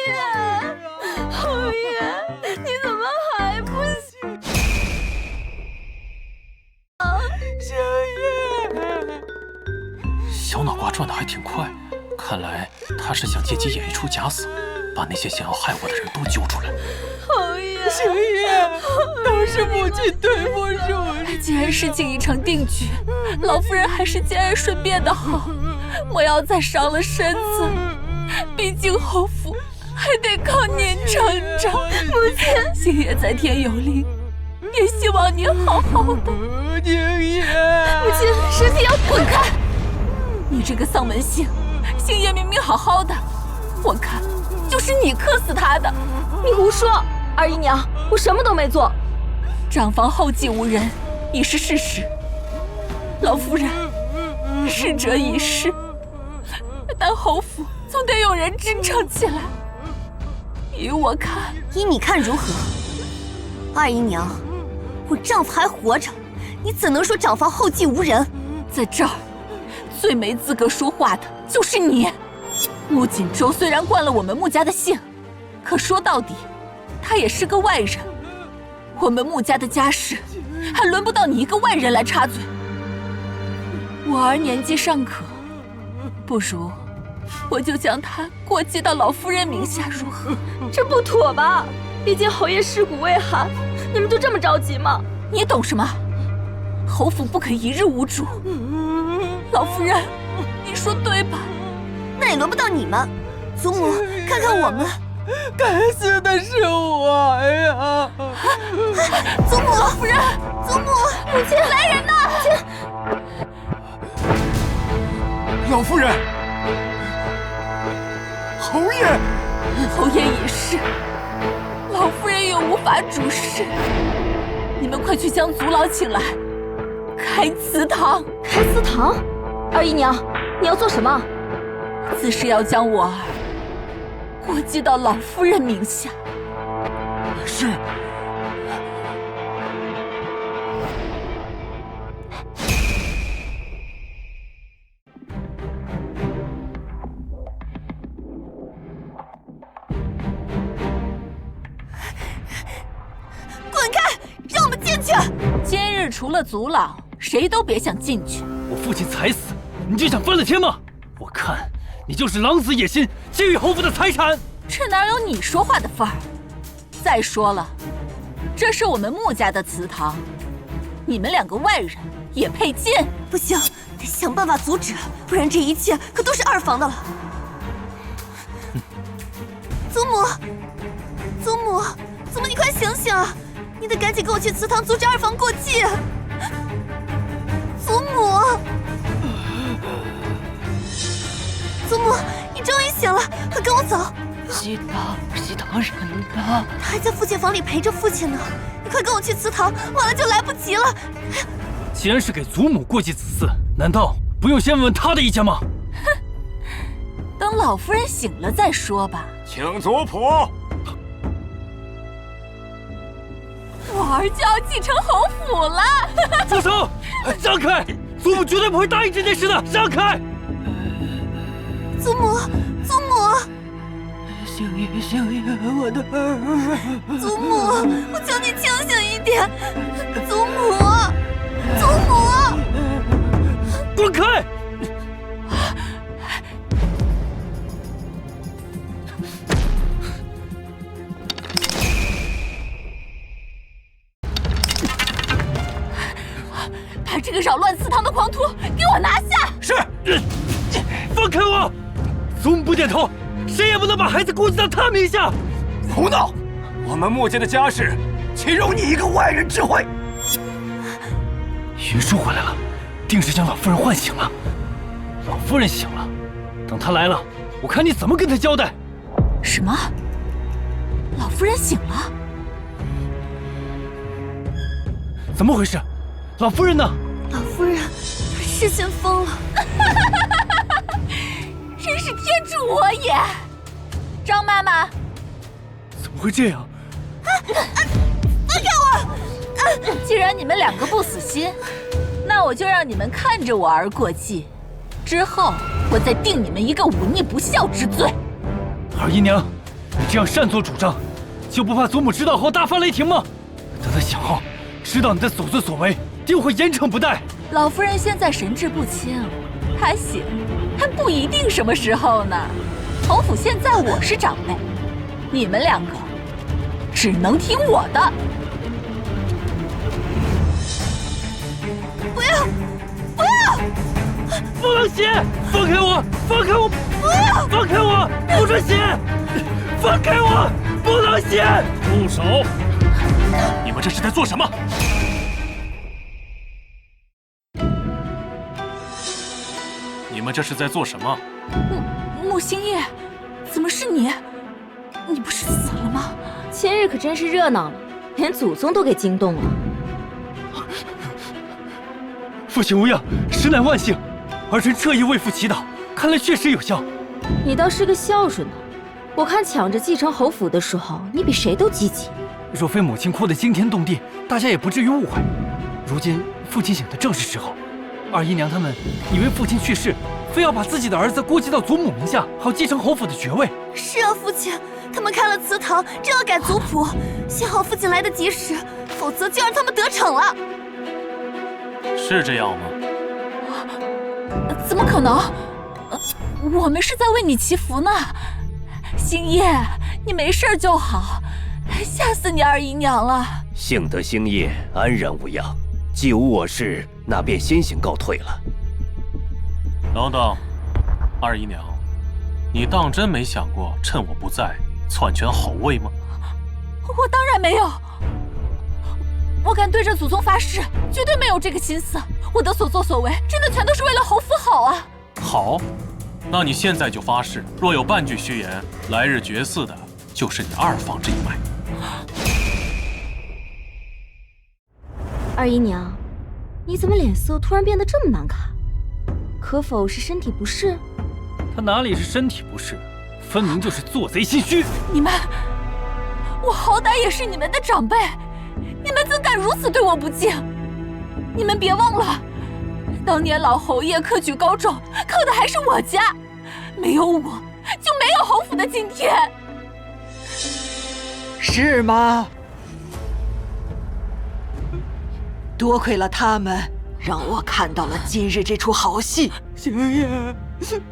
侯爷，你怎么还不醒？星夜，小脑瓜转得还挺快，看来他是想借机演一出假死，把那些想要害我的人都揪出来。侯爷，星夜，都是母亲对不住你。既然事情已成定局，老夫人还是节哀顺变的好，莫要再伤了身子。毕竟侯府还得靠您成长。母亲，星爷在天有灵，也希望您好好的。星夜，母亲，身体要滚开！你这个丧门星，星爷明明好好的，我看就是你克死他的。你胡说！二姨娘，我什么都没做。长房后继无人已是事实，老夫人，逝者已逝，但侯府总得有人支撑起来。依我看，依你看如何？二姨娘，我丈夫还活着，你怎能说长房后继无人？在这儿，最没资格说话的就是你。穆锦州虽然冠了我们穆家的姓，可说到底，他也是个外人。我们穆家的家事，还轮不到你一个外人来插嘴。我儿年纪尚可，不如我就将他过继到老夫人名下，如何？这不妥吧？毕竟侯爷尸骨未寒，你们就这么着急吗？你懂什么？侯府不可一日无主。老夫人，你说对吧？那也轮不到你们。祖母，看看我们。该死的是我呀！祖母，老夫人，祖母，母亲，来人呐！老夫人，侯爷，侯爷已逝，老夫人也无法主事。你们快去将族老请来，开祠堂。开祠堂？二姨娘，你要做什么？自是要将我儿过继到老夫人名下。是。滚开，让我们进去。今日除了族老，谁都别想进去。我父亲才死，你就想翻了天吗？我看你就是狼子野心，觊觎侯府的财产。这哪有你说话的份儿？再说了，这是我们穆家的祠堂，你们两个外人也配进？不行，得想办法阻止，不然这一切可都是二房的了。祖母，祖母，祖母，你快醒醒啊！你得赶紧跟我去祠堂阻止二房过继。祖母，祖母，你终于醒了，快跟我走。西堂人呢？他还在父亲房里陪着父亲呢。你快跟我去祠堂，晚了就来不及了。既然是给祖母过继子嗣，难道不用先问问他的意见吗？哼，等老夫人醒了再说吧。请族谱。我儿就要继承侯府了。住手！让开！祖母绝对不会答应这件事的，让开！祖母，祖母，星夜，我的儿！祖母，我求你清醒一点！祖母，祖母，滚开！把这个扰乱祠堂的狂徒给我拿下！是。放开我！祖母不点头，谁也不能把孩子过继到他名下。胡闹！我们穆家的家事，岂容你一个外人指挥？云舒回来了，定是将老夫人唤醒了。老夫人醒了，等她来了，我看你怎么跟她交代。什么？老夫人醒了？怎么回事？老夫人呢？老夫人，她是先疯了。真是天助我也！张妈妈，怎么会这样？放开我！既然你们两个不死心，那我就让你们看着我儿过继，之后我再定你们一个忤逆不孝之罪。二姨娘，你这样擅作主张，就不怕祖母知道后大发雷霆吗？等她醒后，知道你的所作所为，定会严惩不贷。老夫人现在神志不清，她醒还不一定什么时候呢。侯府现在我是长辈，你们两个只能听我的。不要！不要！不能写！放开我！放开我！不要！放开我！不准写！放开我！不能写！住手！你们这是在做什么？你们这是在做什么？穆星夜，怎么是你？你不是死了吗？今日可真是热闹了，连祖宗都给惊动了。父亲无恙，实乃万幸。儿臣彻夜为父祈祷，看来确实有效。你倒是个孝顺的，我看抢着继承侯府的时候，你比谁都积极。若非母亲哭得惊天动地，大家也不至于误会。如今父亲醒的正是时候，二姨娘他们以为父亲去世，非要把自己的儿子过继到祖母名下，好继承侯府的爵位。是啊，父亲，他们开了祠堂，正要改族谱，幸好父亲来得及时，否则就让他们得逞了。是这样吗？怎么可能？我们是在为你祈福呢。星夜，你没事就好，吓死你二姨娘了。幸得星夜安然无恙，既无我事，那便先行告退了。等等，二姨娘，你当真没想过趁我不在篡权侯位吗？我当然没有，我敢对着祖宗发誓，绝对没有这个心思。我的所作所为，真的全都是为了侯府好啊！好，那你现在就发誓，若有半句虚言，来日绝嗣的就是你二房这一脉。二姨娘，你怎么脸色突然变得这么难看？可否是身体不适？他哪里是身体不适，分明就是做贼心虚。你们，我好歹也是你们的长辈，你们怎敢如此对我不敬？你们别忘了，当年老侯爷科举高中，靠的还是我家，没有我就没有侯府的今天。是吗？多亏了他们，让我看到了今日这出好戏。星夜，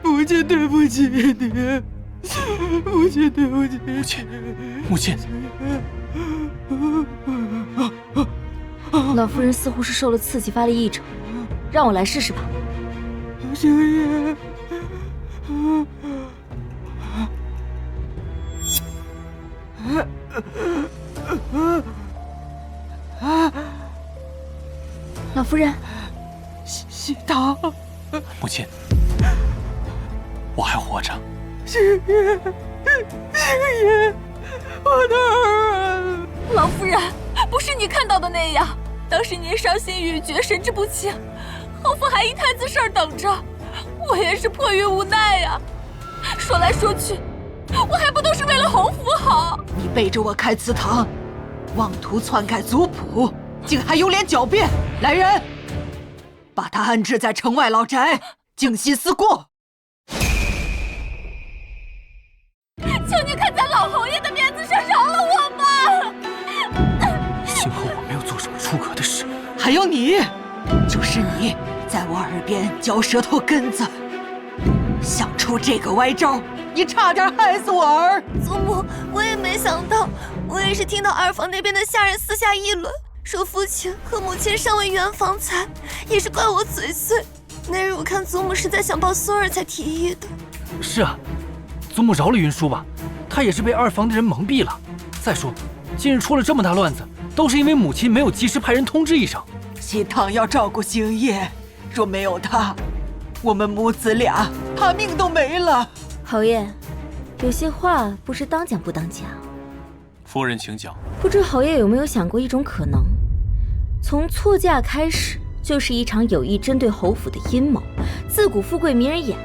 母亲对不起你，母亲对不起你。母亲。老夫人似乎是受了刺激发了癔症，让我来试试吧。星夜，老夫人，喜堂，母亲，我还活着。星夜，星夜，我的儿啊！老夫人，不是你看到的那样。当时您伤心欲绝，神志不清，侯府还一摊子事儿等着，我也是迫于无奈呀。说来说去，我还不都是为了侯府好？你背着我开祠堂，妄图篡改族谱，竟还有脸狡辩！来人，把他安置在城外老宅，静心思过。求你看在老侯爷的面子上饶了我吧！幸好我没有做什么出格的事。还有你，就是你在我耳边嚼舌头根子，想出这个歪招，你差点害死我儿。祖母，我也没想到，我也是听到二房那边的下人私下议论，说父亲和母亲尚未圆房才，也是怪我嘴碎。那日我看祖母是在想抱孙儿才提议的。是啊，祖母饶了云舒吧，她也是被二房的人蒙蔽了。再说，今日出了这么大乱子，都是因为母亲没有及时派人通知一声。喜堂要照顾星夜，若没有他，我们母子俩怕命都没了。侯爷，有些话不是当讲不当讲。夫人请讲。不知侯爷有没有想过一种可能，从错嫁开始就是一场有意针对侯府的阴谋。自古富贵迷人眼，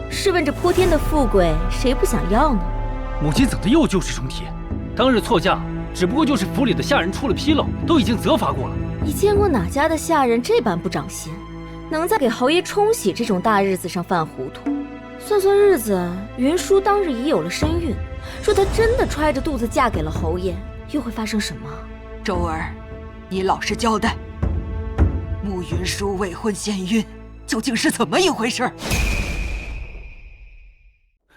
试问这泼天的富贵，谁不想要呢？母亲怎的又旧事重提？当日错嫁只不过就是府里的下人出了纰漏，都已经责罚过了。你见过哪家的下人这般不长心，能在给侯爷冲喜这种大日子上犯糊涂？算算日子，云舒当日已有了身孕，若她真的揣着肚子嫁给了侯爷，又会发生什么？周儿，你老实交代，慕云舒未婚先孕，究竟是怎么一回事？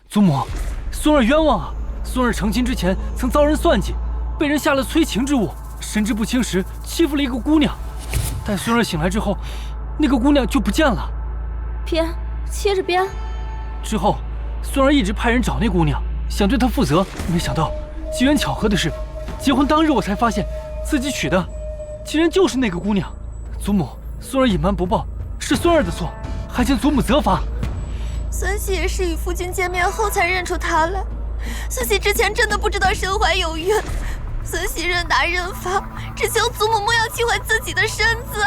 祖母，孙儿冤枉啊！孙儿成亲之前曾遭人算计，被人下了催情之物，神志不清时欺负了一个姑娘。待孙儿醒来之后，那个姑娘就不见了。编，接着编。之后，孙儿一直派人找那姑娘，想对她负责，没想到机缘巧合的是，结婚当日我才发现自己娶的竟然就是那个姑娘。祖母，孙儿隐瞒不报，是孙儿的错，还请祖母责罚。孙喜也是与夫君见面后才认出他来，孙喜之前真的不知道身怀有孕。孙喜认打认罚，只求祖母莫要气坏自己的身子。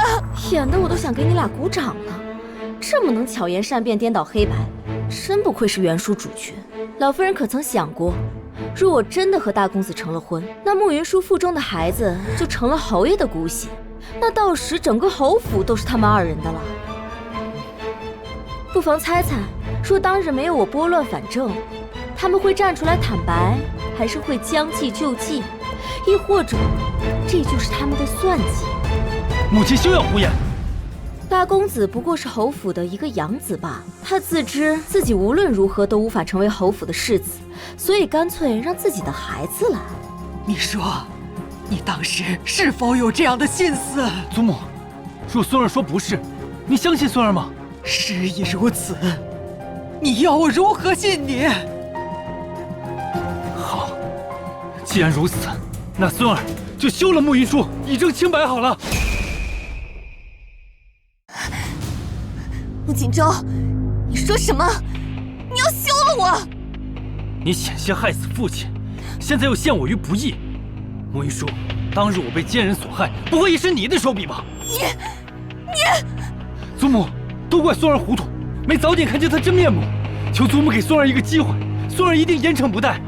演得我都想给你俩鼓掌了，这么能巧言善辩、颠倒黑白，真不愧是袁叔主君。老夫人可曾想过，若我真的和大公子成了婚，那慕云舒腹中的孩子就成了侯爷的姑息，那到时整个侯府都是他们二人的了。不妨猜猜，若当日没有我拨乱反正，他们会站出来坦白，还是会将计就计？亦或者，这就是他们的算计？母亲休要胡言！大公子不过是侯府的一个养子罢了，他自知自己无论如何都无法成为侯府的世子，所以干脆让自己的孩子来。你说，你当时是否有这样的心思？祖母，若孙儿说不是，你相信孙儿吗？事已如此，你要我如何信你？好，既然如此，那孙儿就休了穆云舒，以证清白好了。穆锦州，你说什么？你要休了我？你险些害死父亲，现在又陷我于不义。穆云舒，当日我被奸人所害，不会也是你的手笔吧？你，祖母，都怪孙儿糊涂，没早点看见他真面目。求祖母给孙儿一个机会，孙儿一定严惩不贷。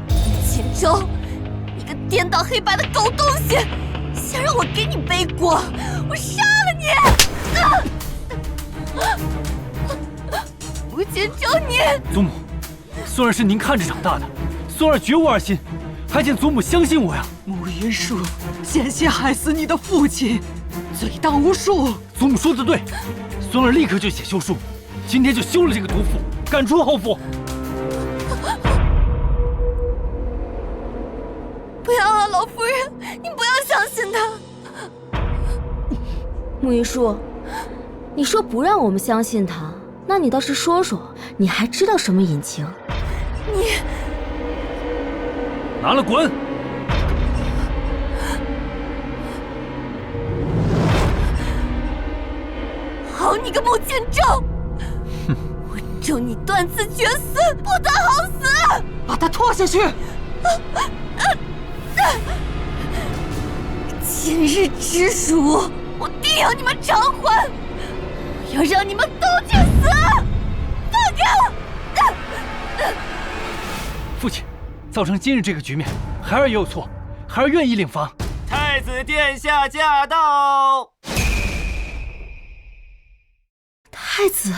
锦州，你个颠倒黑白的狗东西，想让我给你背锅，我杀了你！穆锦州，你祖母，孙儿是您看着长大的，孙儿绝无二心，还请祖母相信我呀。穆云舒险些害死你的父亲，罪当无数。祖母说的对，孙儿立刻就写休书，今天就休了这个毒妇，赶出侯府。不要啊，老夫人，你不要相信他。穆云舒，你说不让我们相信他，那你倒是说说，你还知道什么隐情？你拿了滚！好你个穆锦州，我咒你断子绝孙，不得好死！把他拖下去！今日之辱，我定要你们偿还！我要让你们都去死！放开！父亲，造成今日这个局面，孩儿也有错，孩儿愿意领罚。太子殿下驾到！太子，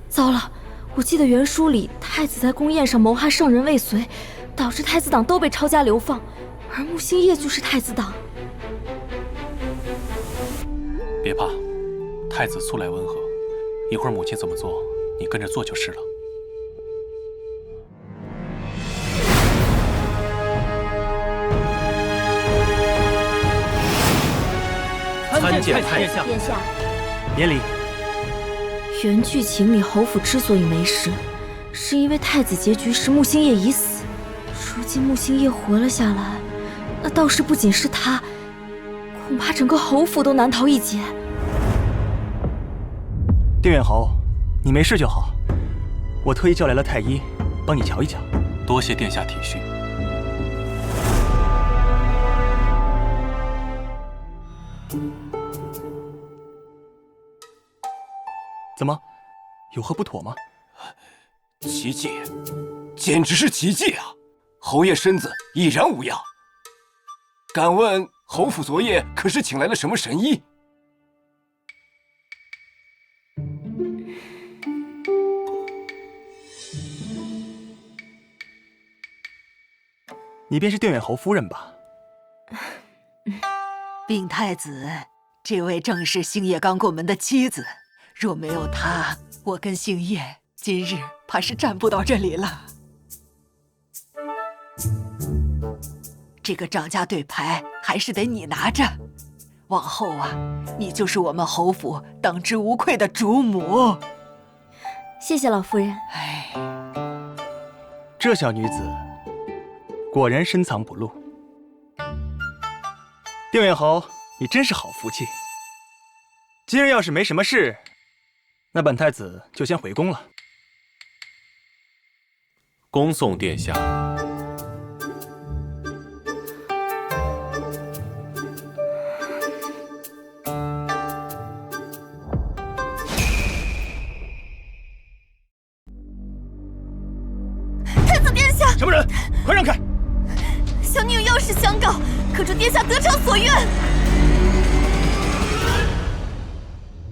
糟了！我记得原书里太子在宫宴上谋害圣人未遂，导致太子党都被抄家流放，而穆星夜就是太子党。别怕，太子素来温和，一会儿母亲怎么做，你跟着做就是了。参见太子殿下。免礼。原剧情里侯府之所以没事，是因为太子结局时穆星夜已死。如今穆星夜活了下来，那倒是不仅是他，恐怕整个侯府都难逃一劫。定远侯，你没事就好。我特意叫来了太医，帮你瞧一瞧。多谢殿下体恤。怎么，有何不妥吗？奇迹，简直是奇迹啊！侯爷身子已然无恙。敢问侯府昨夜可是请来了什么神医？你便是定远侯夫人吧？禀太子，这位正是星夜刚过门的妻子。若没有她，我跟星夜今日怕是站不到这里了。这个掌家对牌还是得你拿着，往后啊，你就是我们侯府当之无愧的主母。谢谢老夫人。哎，这小女子果然深藏不露。定远侯，你真是好福气。今日要是没什么事，那本太子就先回宫了。恭送殿下。太子殿下，什么人？快让开！小女有要事相告，可祝殿下得偿所愿。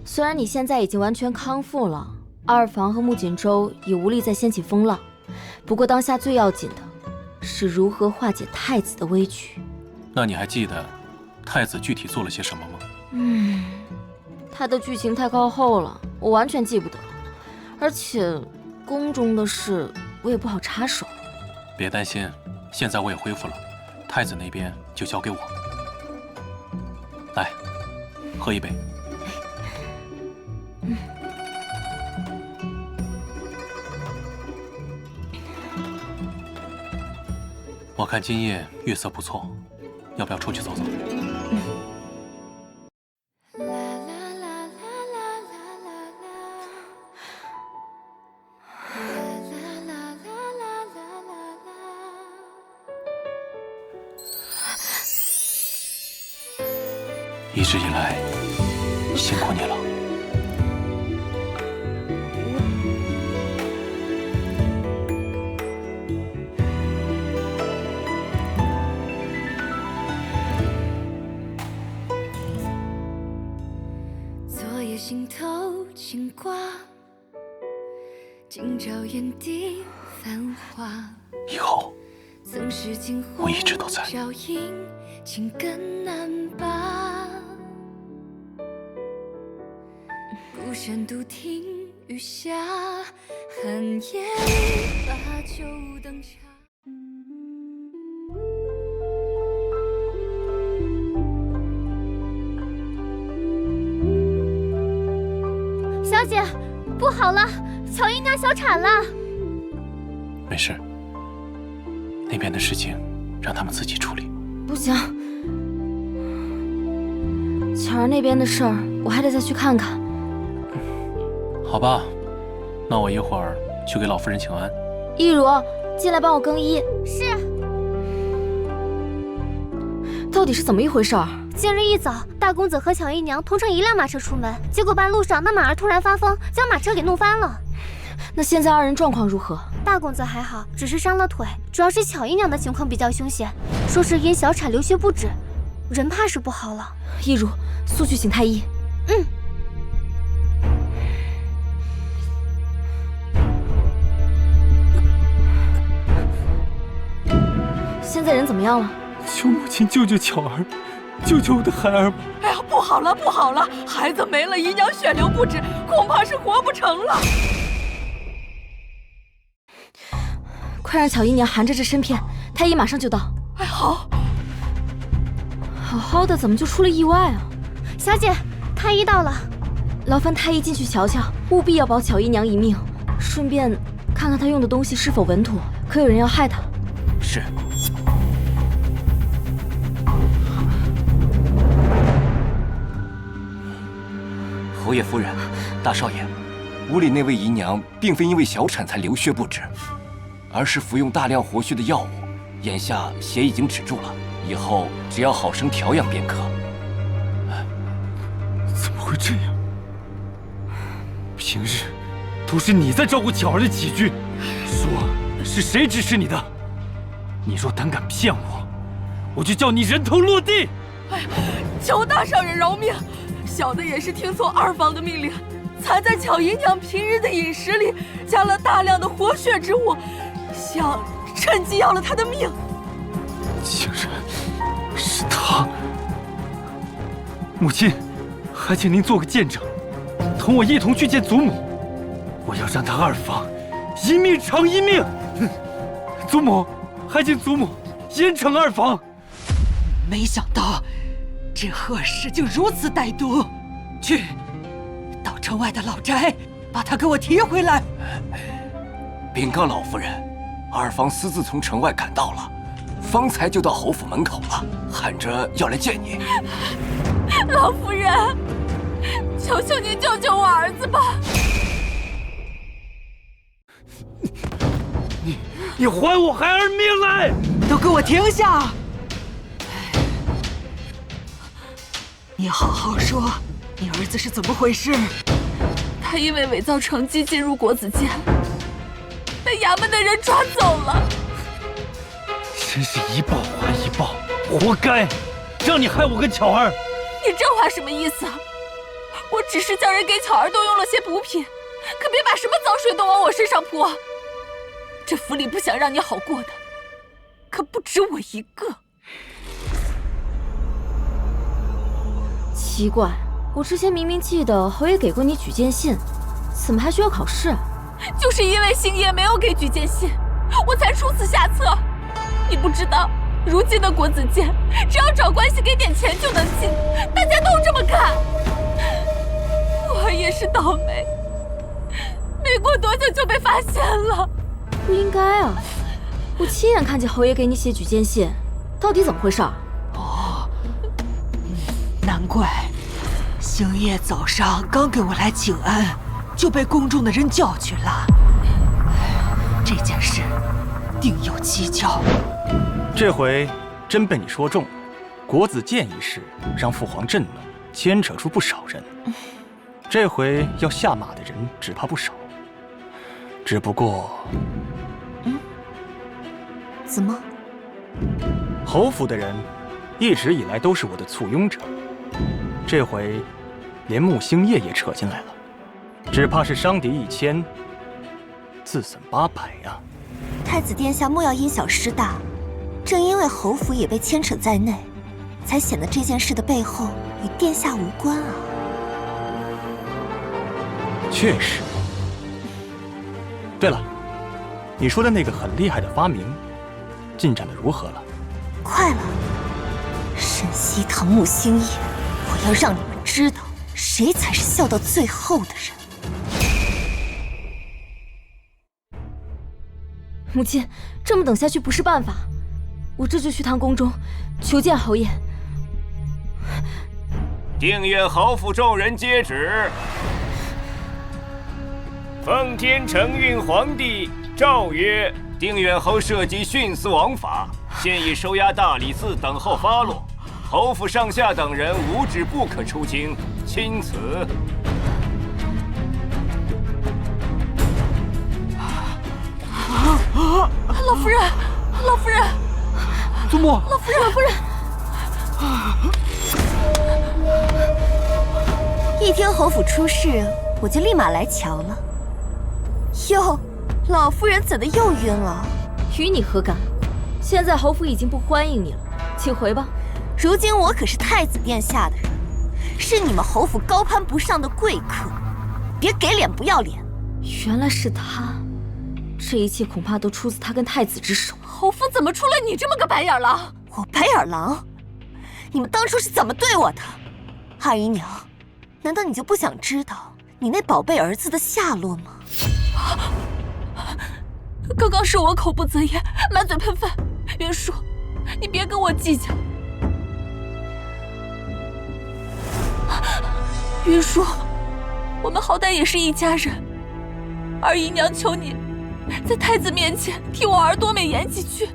虽然你现在已经完全康复了，二房和穆锦州也无力再掀起风浪，不过当下最要紧的是如何化解太子的危局。那你还记得太子具体做了些什么吗？他的剧情太靠后了，我完全记不得，而且宫中的事我也不好插手。别担心，现在我也恢复了，太子那边就交给我。来，喝一杯。我看今夜月色不错，要不要出去走走？一直以来，辛苦你了。昨夜心头牵挂，今朝眼底繁华。以后，我一直都在。情更难拔，孤山独听雨下，寒夜里把酒当茶。小姐，不好了，乔姨娘小产了。没事，那边的事情让他们自己处理。不行，巧儿那边的事儿我还得再去看看。好吧，那我一会儿去给老夫人请安。一如，进来帮我更衣。是。到底是怎么一回事儿？今日一早，大公子和巧姨娘同乘一辆马车出门，结果半路上那马儿突然发疯，将马车给弄翻了。那现在二人状况如何？大公子还好，只是伤了腿，主要是巧姨娘的情况比较凶险，说是因小产流血不止，人怕是不好了。一如，速去请太医。嗯。现在人怎么样了？求母亲救救巧儿，救救我的孩儿吧！哎呀，不好了，不好了，孩子没了，姨娘血流不止，恐怕是活不成了。快让巧姨娘含着这参片，太医马上就到。哎，好。好好的，怎么就出了意外啊？小姐，太医到了。劳烦太医进去瞧瞧，务必要保巧姨娘一命，顺便看看她用的东西是否稳妥，可有人要害她。是。侯爷夫人，大少爷，屋里那位姨娘并非因为小产才流血不止，而是服用大量活血的药物，眼下血已经止住了，以后只要好生调养便可。怎么会这样？平日都是你在照顾巧儿的起居，说是谁指使你的？你若胆敢骗我，我就叫你人头落地！哎呀，求大少爷饶命！小的也是听从二房的命令，才在巧姨娘平日的饮食里加了大量的活血之物，想趁机要了她的命。竟然是他！母亲，还请您做个见证，同我一同去见祖母。我要让他二房一命偿一命。祖母，还请祖母严惩二房。没想到这贺氏竟如此歹毒，去到城外的老宅，把他给我提回来。禀告老夫人，二房私自从城外赶到了，方才就到侯府门口了，喊着要来见你。老夫人，求求您救救我儿子吧！你还我孩儿命来！都给我停下！你好好说，你儿子是怎么回事？他因为伪造成绩进入国子监，被衙门的人抓走了。真是一报还一报，活该！让你害我跟巧儿。你这话什么意思？我只是叫人给巧儿动用了些补品，可别把什么脏水都往我身上泼。这府里不想让你好过的，可不止我一个。奇怪，我之前明明记得侯爷给过你举荐信，怎么还需要考试啊？就是因为星爷没有给举荐信，我才出此下策。你不知道，如今的国子监，只要找关系给点钱就能进，大家都这么干。我也是倒霉，没过多久就被发现了。不应该啊！我亲眼看见侯爷给你写举荐信，到底怎么回事？哦，难怪星夜早上刚给我来请安，就被宫中的人叫去了。这件事定有蹊跷。这回真被你说中了。国子监一事让父皇震怒，牵扯出不少人。这回要下马的人只怕不少。只不过，怎么？侯府的人一直以来都是我的簇拥者，这回连穆星夜也扯进来了，只怕是伤敌1000，自损800呀。太子殿下莫要因小失大，正因为侯府也被牵扯在内，才显得这件事的背后与殿下无关啊。确实。对了，你说的那个很厉害的发明，进展的如何了？快了，沈西堂穆星夜，我要让你们知道，谁才是笑到最后的人。母亲，这么等下去不是办法，我这就去趟宫中，求见侯爷。定远侯府众人接旨。奉天承运皇帝诏曰：定远侯涉及徇私枉法，现已收押大理寺等候发落。侯府上下等人无旨不可出京，钦此。老夫人，老夫人，祖母，老夫人，老夫人。一听侯府出事，我就立马来瞧了。哟，老夫人怎的又晕了？与你何干？现在侯府已经不欢迎你了，请回吧。如今我可是太子殿下的人，是你们侯府高攀不上的贵客，别给脸不要脸。原来是他，这一切恐怕都出自他跟太子之手。侯府怎么出了你这么个白眼狼？我白眼狼？你们当初是怎么对我的？二姨娘，难道你就不想知道你那宝贝儿子的下落吗？刚刚是我口不择言，满嘴喷饭。云舒，你别跟我计较。云舒，我们好歹也是一家人。二姨娘求你，在太子面前替我儿多美言几句，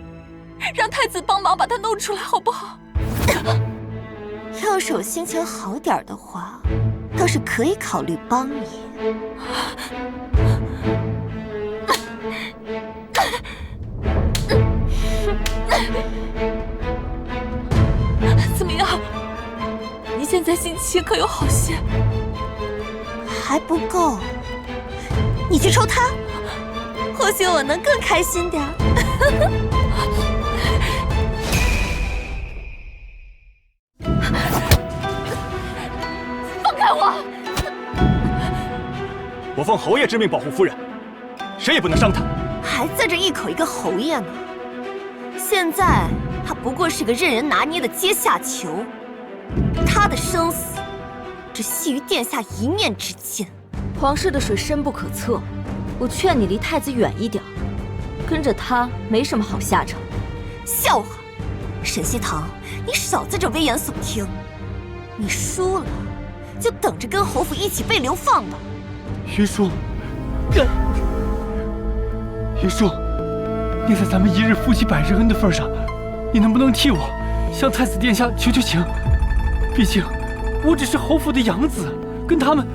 让太子帮忙把他弄出来，好不好？要是我心情好点的话，倒是可以考虑帮你。怎么样？你现在心情可有好些？还不够，你去抽他，或许我能更开心点。放开我！我奉侯爷之命保护夫人，谁也不能伤她。还在这一口一个侯爷呢，现在他不过是个任人拿捏的阶下囚，他的生死只系于殿下一念之间。皇室的水深不可测，我劝你离太子远一点，跟着他没什么好下场。笑话！沈西堂，你少在这危言耸听。你输了，就等着跟侯府一起被流放吧。云舒，云舒，念在咱们一日夫妻百日恩的份上，你能不能替我向太子殿下求求情？毕竟我只是侯府的养子，跟他们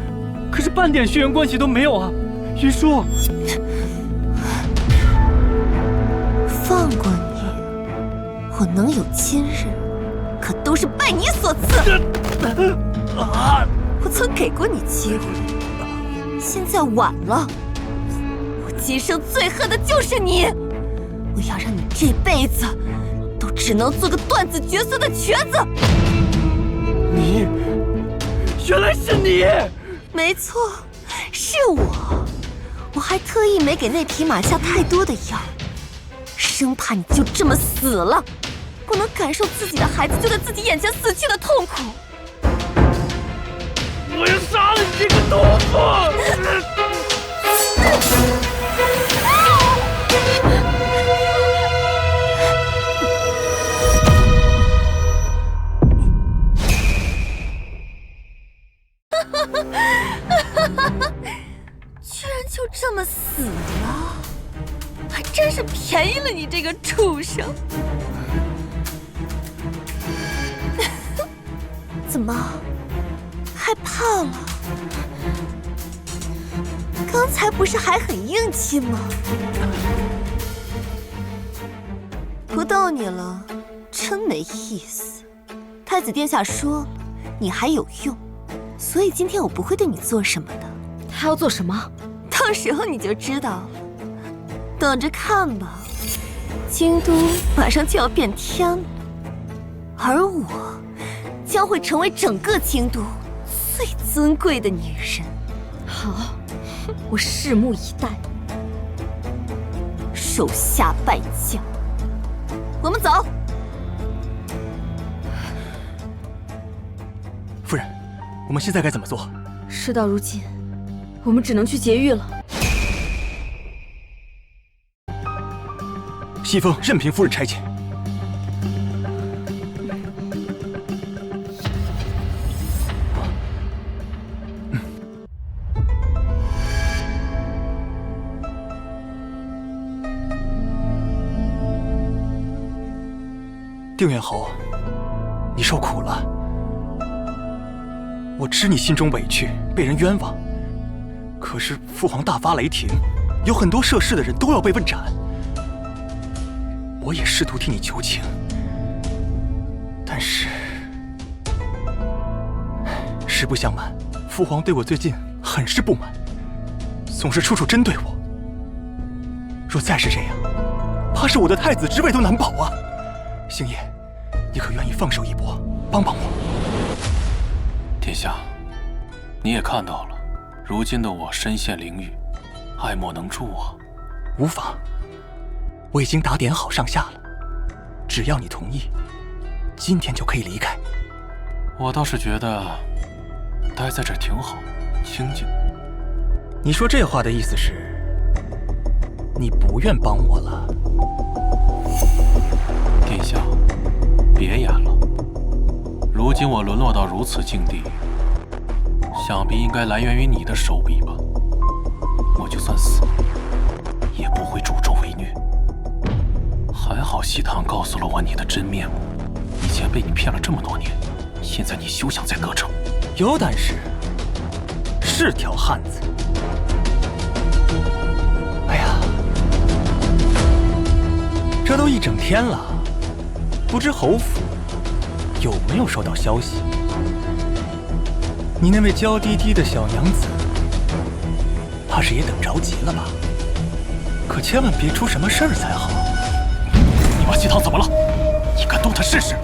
可是半点血缘关系都没有啊！云舒，放过你，我能有今日，可都是拜你所赐。我曾给过你机会，现在晚了。我今生最恨的就是你，我要让你这辈子都只能做个断子绝孙的瘸子。你，原来是你！没错，是我。我还特意没给那匹马下太多的药，生怕你就这么死了，不能感受自己的孩子就在自己眼前死去的痛苦。我要杀了你这个毒妇！居然就这么死了，还真是便宜了你这个畜生！怎么，害怕了？刚才不是还很硬气吗？不逗你了，真没意思。太子殿下说了，你还有用，所以今天我不会对你做什么的。他要做什么？到时候你就知道了，等着看吧。京都马上就要变天了，而我将会成为整个京都最尊贵的女人。好，我拭目以待。手下败将，我们走。夫人，我们现在该怎么做？事到如今，我们只能去劫狱了。西风任凭夫人差遣。定远侯，你受苦了。我知你心中委屈，被人冤枉。可是父皇大发雷霆，有很多涉事的人都要被问斩。我也试图替你求情，但是实不相瞒，父皇对我最近很是不满，总是处处针对我。若再是这样，怕是我的太子之位都难保啊！星夜，你可愿意放手一搏，帮帮我？殿下，你也看到了，如今的我身陷囹圄，爱莫能助啊。无妨，我已经打点好上下了，只要你同意，今天就可以离开。我倒是觉得待在这儿挺好，清静。你说这话的意思是，你不愿帮我了？殿下，别演了。如今我沦落到如此境地，想必应该来源于你的手笔吧。我就算死了，也不会助纣为虐。还好西堂告诉了我你的真面目，以前被你骗了这么多年，现在你休想再得逞。有胆识，是条汉子。哎呀，这都一整天了，不知侯府有没有收到消息？你那位娇滴滴的小娘子，怕是也等着急了吧？可千万别出什么事儿才好。你把西堂怎么了？你敢动他试试？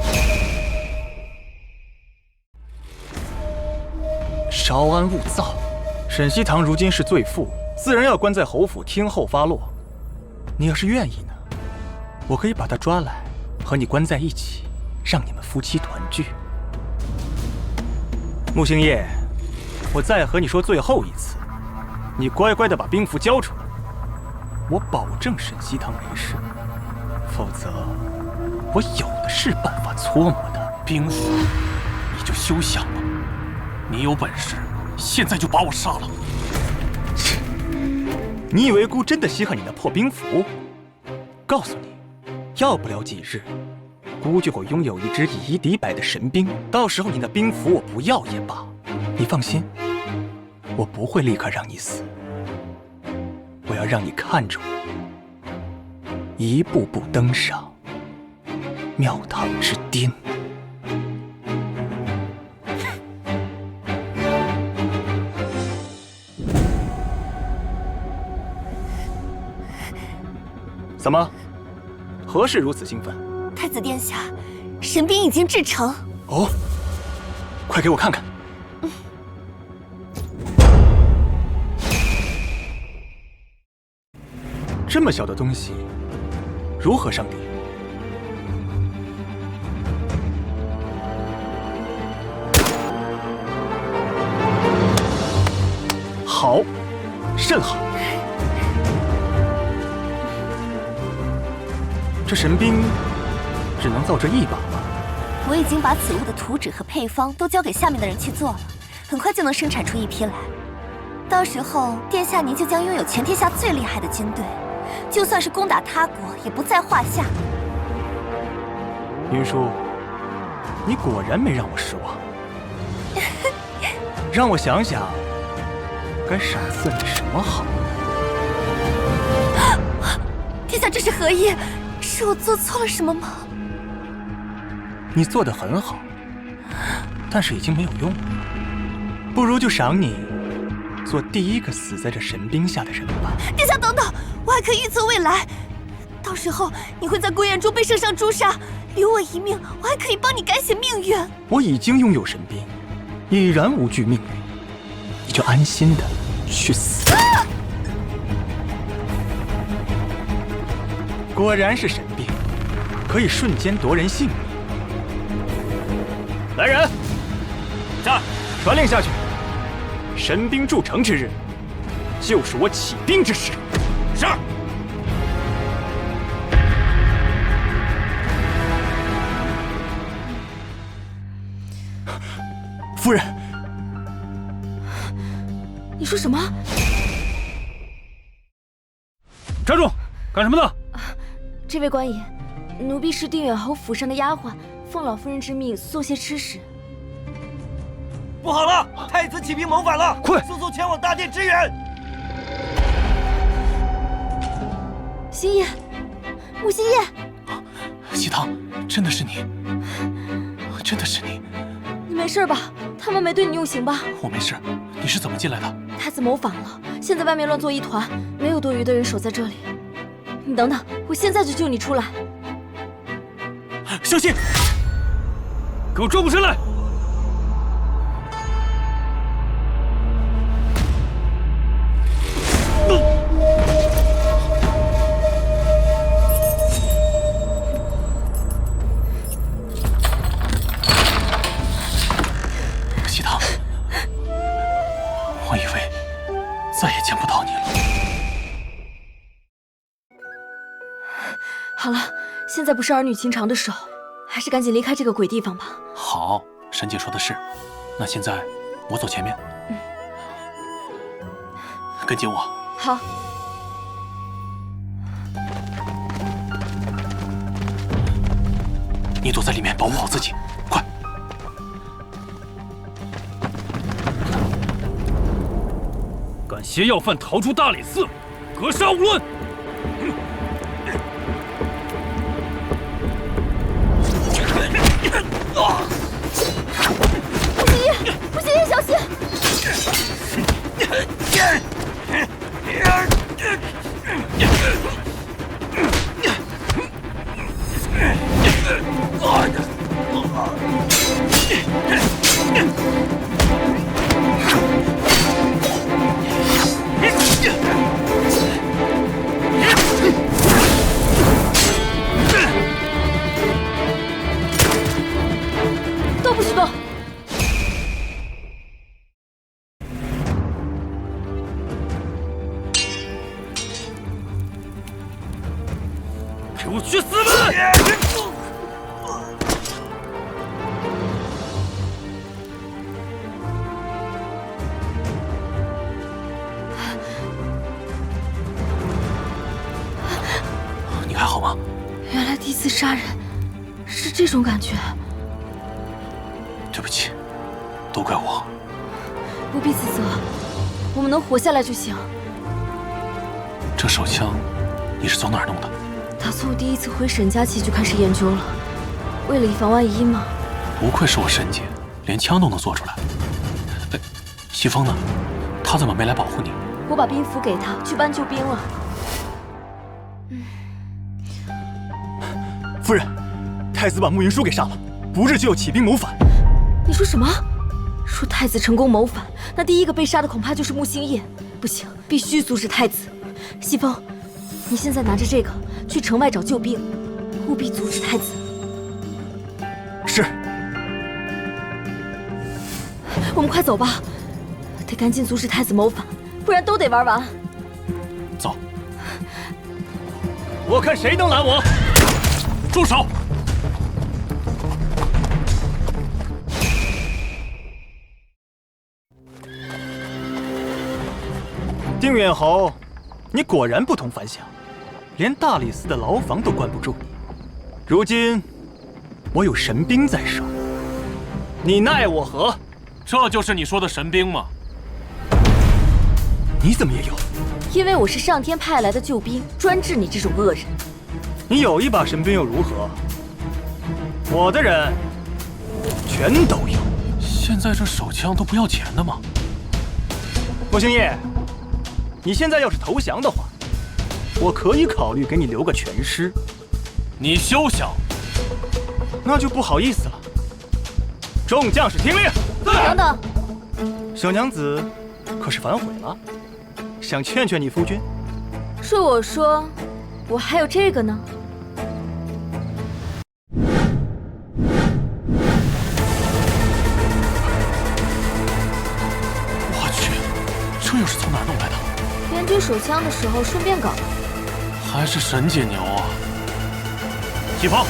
稍安勿躁。沈西堂如今是罪妇，自然要关在侯府听候发落。你要是愿意呢，我可以把她抓来，和你关在一起，让你们夫妻团聚。穆星夜，我再和你说最后一次，你乖乖的把兵符交出来，我保证沈西堂没事。否则，我有的是办法搓磨他。兵符，你就休想了！你有本事，现在就把我杀了！你以为姑真的稀罕你那破兵符？告诉你，要不了几日，姑就会拥有一支以一敌百的神兵，到时候你那兵符我不要也罢。你放心，我不会立刻让你死，我要让你看着我一步步登上庙堂之巅。怎么？何事如此兴奋？太子殿下，神兵已经制成。哦，快给我看看。这么小的东西，如何上敌？好，甚好。这神兵只能造这一把吗？我已经把此物的图纸和配方都交给下面的人去做了，很快就能生产出一批来。到时候，殿下您就将拥有全天下最厉害的军队，就算是攻打他国也不在话下。云舒，你果然没让我失望。让我想想，该赏赐你什么好？殿下这是何意？是我做错了什么吗？你做得很好，但是已经没有用了。不如就赏你做第一个死在这神兵下的人吧。殿下等等，我还可以预测未来，到时候你会在归雁中被圣上诛杀，留我一命，我还可以帮你改写命运。我已经拥有神兵，已然无惧命运，你就安心的去死。果然是神兵，可以瞬间夺人性命。来人，在，传令下去。神兵筑城之日，就是我起兵之时。是。夫人，你说什么？站住！干什么呢？这位官爷，奴婢是定远侯府上的丫鬟，奉老夫人之命送些吃食。不好了，太子起兵谋反了！快，速速前往大殿支援！星夜，穆星夜，西堂，真的是你，真的是你，你没事吧？他们没对你用刑吧？我没事，你是怎么进来的？太子谋反了，现在外面乱作一团，没有多余的人守在这里。你等等，我现在就救你出来。小心！给我转过身来！西堂，我以为再也见不到你了。好了，现在不是儿女情长的时候，还是赶紧离开这个鬼地方吧。好，沈姐说的是。那现在我走前面，跟紧我。好。你躲在里面保护好自己，快！敢携要犯逃出大理寺，格杀勿论！穆星夜，小心！都不许动！给我去死吧！你还好吗？原来第一次杀人是这种感觉。对不起，都怪我。不必自责，我们能活下来就行。这手枪你是从哪儿弄的？打从我第一次回沈家起就开始研究了，为了以防万一嘛。不愧是我沈姐，连枪都能做出来。哎，西风呢？他怎么没来保护你？我把兵符给他，去搬救兵了。夫人，太子把慕云舒给杀了，不日就要起兵谋反。你说什么？若太子成功谋反，那第一个被杀的恐怕就是穆星夜。不行，必须阻止太子。西风，你现在拿着这个去城外找救兵，务必阻止太子。是。我们快走吧，得赶紧阻止太子谋反，不然都得玩完。走。我看谁能拦我！住手！定远侯，你果然不同凡响，连大理寺的牢房都关不住你。如今我有神兵在手，你奈我何？这就是你说的神兵吗？你怎么也有？因为我是上天派来的救兵，专治你这种恶人。你有一把神兵又如何？我的人全都有。现在这手枪都不要钱的吗？傅星夜，你现在要是投降的话，我可以考虑给你留个全尸。你休想！那就不好意思了。众将士听令！等等，小娘子可是反悔了？想劝劝你夫君？是我说，我还有这个呢。我去，这又是从哪弄来的？编织手枪的时候顺便搞的。还是神姐牛啊！起跑！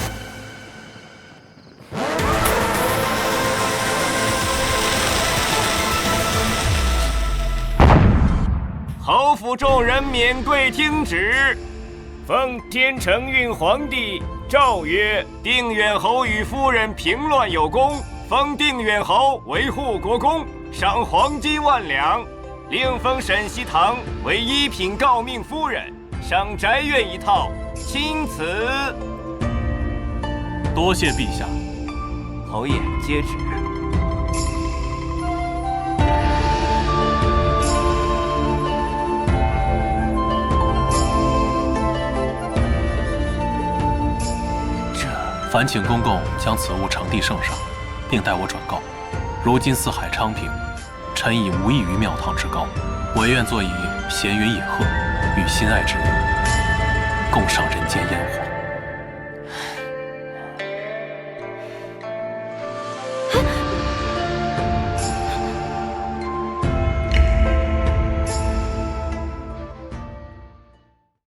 侯府众人免跪听旨，奉天承运皇帝诏曰：定远侯与夫人平乱有功，封定远侯为护国公，赏黄金10000两，另封沈西堂为一品诰命夫人，赏宅院1套，钦此。多谢陛下。侯爷接旨。烦请公公将此物呈递圣上，并代我转告。如今四海昌平，臣已无异于庙堂之高，唯愿坐以闲云野鹤，与心爱之人共赏人间烟火。